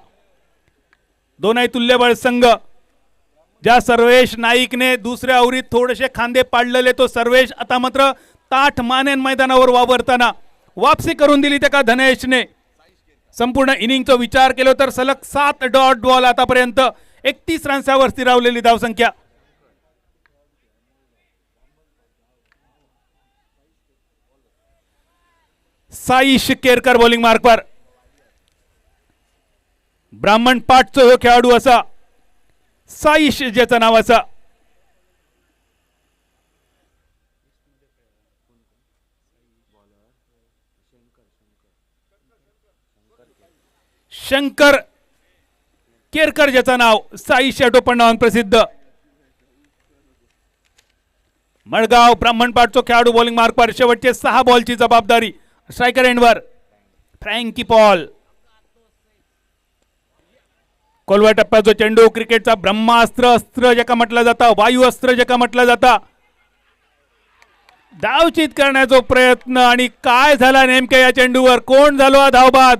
दोनही तुल्यबळ संघ ज्या सर्वेश नाईकने दुसऱ्या ओव्हरीत थोडेसे खांदे पाडलेले तो सर्वेश आता मात्र ताठ मानेन मैदानावर वावरताना वापसी करून दिली त्या धनेशने. संपूर्ण इनिंगचा विचार केला तर सलग 7 डॉट बॉल आतापर्यंत 31 रन्सावर स्थिरावलेली धावसंख्या. साईश केरकर बॉलिंग मार्कवर. ब्राह्मण पाटचा खेळाडू असा साईश ज्याचं नाव असा. शंकर केरकर ज्याचं नाव साईश या टोपण नावाने प्रसिद्ध. मडगाव ब्राह्मणपाटचा खेळाडू बॉलिंग मार्कवर. शेवटचे 6 बॉलची जबाबदारी स्ट्रायकर एंडवर फ्रँकी पॉल. कोलवा टप्प्याचा चेंडू क्रिकेटचा ब्रह्मास्त्र अस्त्र ज्याका म्हटलं जातं वायू अस्त्र ज्याका म्हटलं जातं. धावचित करण्याचा प्रयत्न आणि काय झाला नेमक्या या चेंडूवर, कोण झालो हा धावबाद.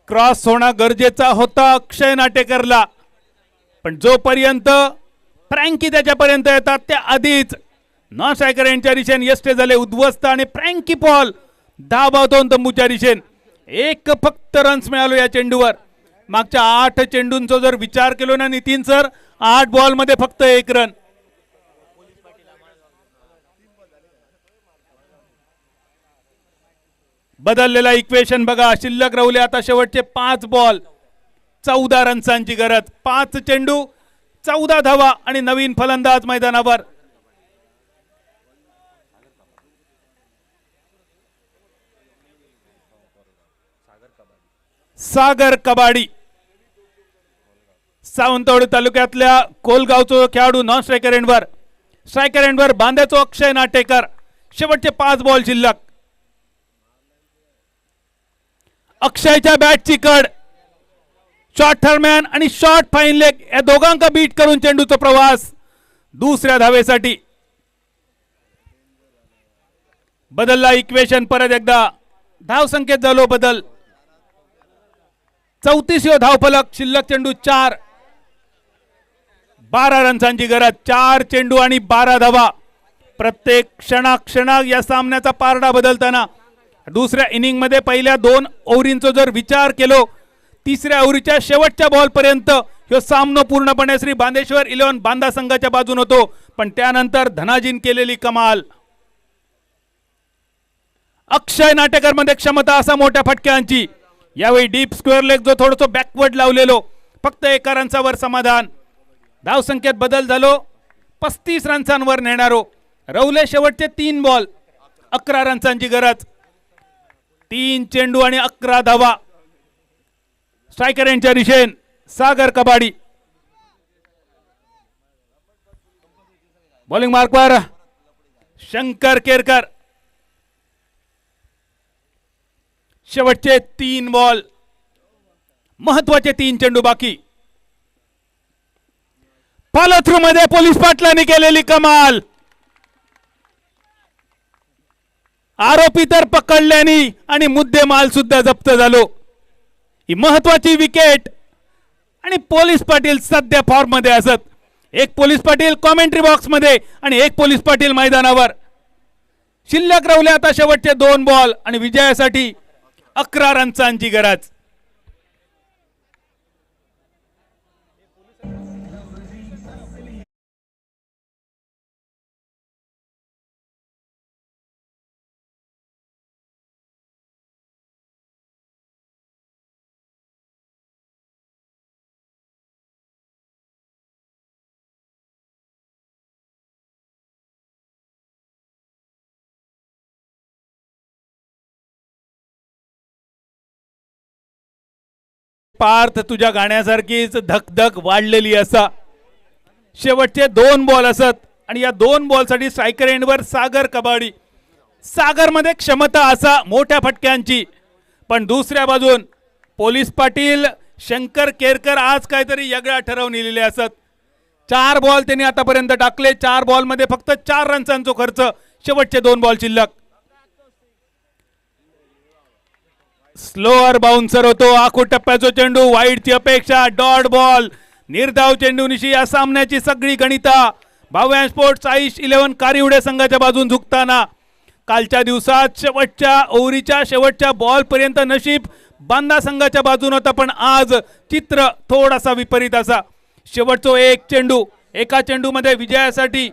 क्रॉस होणं गरजेचा होता अक्षय नाटेकरला, पण जोपर्यंत फ्रँकी त्याच्यापर्यंत येतात त्या आधीच नॉन स्ट्रायकर यांच्या दिशेने यष्टे झाले उद्ध्वस्त आणि फ्रँकी पॉल धावतून तंबूच्या दिशेने एक फक्त रन्स मिळालो या चेंडूवर. मागच्या 8 चेंडूंचा जर विचार केलो ना नितीन सर, 8 बॉल मध्ये फक्त 1 रन. बदललेला इक्वेशन बघा, शिल्लक राहुले आता शेवटचे 5 बॉल, 14 रन्सांची गरज. 5 चेंडू 14 धावा आणि नवीन फलंदाज मैदानावर. सागर कबाडी, सावंतवाडी तालुक्यातल्या कोलगावचो खेळाडू नॉन स्ट्रायकर एंडवर. स्ट्रायकर एंडवर बांद्याचो अक्षय नाटेकर. शेवटचे 5 बॉल शिल्लक. अक्षयच्या बॅटची कड, शॉर्ट थर्मॅन आणि शॉर्ट फाईन लेग या दोघांका बीट करून चेंडूचा प्रवास दुसऱ्या धावेसाठी. बदलला इक्वेशन परत एकदा, धाव संख्येत झालो बदल. 34 धावफलक, शिल्लक चेंडू 4, 12 रन्सांची गरज. 4 चेंडू आणि 12 धावा. प्रत्येक क्षणाक्षणात या सामन्याचा पारडा बदलताना दुसऱ्या इनिंग मध्ये पहिल्या 2 ओव्हरींचा जर विचार केलो, तिसऱ्या ओव्हरीच्या शेवटच्या बॉल पर्यंत हे सामना पूर्णपणे श्री बांदेश्वर 11 बांदा संघाच्या बाजून होतो, पण त्यानंतर धनाजीन केलेली कमाल. अक्षय नाटेकर मध्ये क्षमता असा मोठ्या फटक्यांची. यावेळी डीप स्क्वेअर लेग जो थोडंसं बॅकवर्ड लावलेलो, फक्त 1 रनचावर समाधान. धाव संख्येत बदल झालो, 35 रन्सांवर नेणारो. रवले शेवटचे 3 बॉल, 11 रन्सांची गरज. 3 चेंडू आणि 11 धावा. स्ट्रायकर यांच्या दिशेन सागर कबाडी. बॉलिंग मार्कवर शंकर केरकर. शेवटचे 3 बॉल, महत्वाचे 3 चेंडू बाकी. फॉलो थ्रू मध्ये पोलीस पाटलांनी केलेली कमाल. आरोपी तर पकडल्यानी आणि मुद्देमाल सुद्धा जप्त झालो. ही महत्वाची विकेट आणि पोलीस पाटील सध्या फॉर्म मध्ये असत. एक पोलीस पाटील कॉमेंट्री बॉक्स मध्ये आणि एक पोलीस पाटील मैदानावर. शिल्लक राहुले आता शेवटचे 2 बॉल आणि विजयासाठी 11 रन्सांची गरज. पार्थ तुझ्या गाण्यासारखीच धकधक वाढलेली असा. शेवटचे 2 बॉल असत आणि या 2 बॉल साठी स्ट्रायकर एंडवर सागर कबाडी. सागर मध्ये क्षमता असा मोठ्या फटक्यांची, पण दुसऱ्या बाजून पोलीस पाटील शंकर केरकर आज काहीतरी वेगळा ठरवून लिहिलेले असत. 4 बॉल त्यांनी आतापर्यंत टाकले. 4 बॉल मध्ये फक्त 4 रन्सांचा खर्च. शेवटचे 2 बॉल शिल्लक. स्लोअर बाउन्सर होतो. आखो टप्प्याचा चेंडू, वाईडची अपेक्षा, डॉट बॉल. निर्धाव चेंडूनिशी या सामन्याची सगळी गणिता भाव्या स्पोर्ट्स आईश 11 कारिवडे संघाच्या बाजून झुकताना. कालच्या दिवसात शेवटच्या ओव्हरीच्या शेवटच्या बॉल पर्यंत नशीब बांदा संघाच्या बाजून होता, पण आज चित्र थोडासा विपरीत असा. शेवटचा 1 चेंडू, एका चेंडू मध्ये विजयासाठी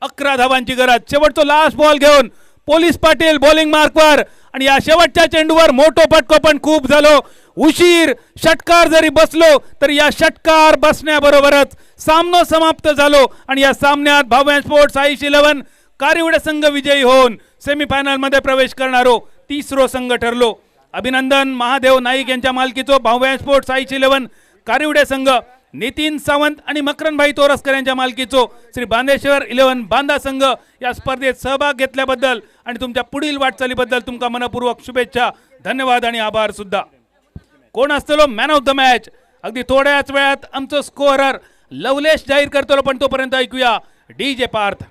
11 धावांची गरज. शेवटचा लास्ट बॉल घेऊन पोलीस पाटील बॉलिंग मार्कवर आणि या शेवटच्या चेंडूवर मोठो फटको पण खूप झालो. उशीर षटकार जरी बसलो तर या षटकार बसण्याबरोबरच सामना समाप्त झालो आणि या सामन्यात भाव्या स्पोर्ट्स आईश 11 कारिवडे संघ विजयी होऊन सेमीफायनल मध्ये प्रवेश करणारो 3रो संघ ठरलो. अभिनंदन महादेव नाईक यांच्या मालकीचो भाव्या स्पोर्ट्स आईश 11 कारिवडे संघ, नितीन सावंत आणि मकरनभाई तोरसकर यांच्या मालकीचो श्री बांदेश्वर 11 बांदा संघ या स्पर्धेत सहभाग घेतल्याबद्दल आणि तुमच्या पुढील वाटचालीबद्दल तुमका मनपूर्वक शुभेच्छा, धन्यवाद आणि आभार सुद्धा. कोण असतलो मॅन ऑफ द मॅच? अगदी थोड्याच वेळात आमचं स्कोअरर लवलेश जाहीर करतो, पण तोपर्यंत ऐकूया DJ पार्थ.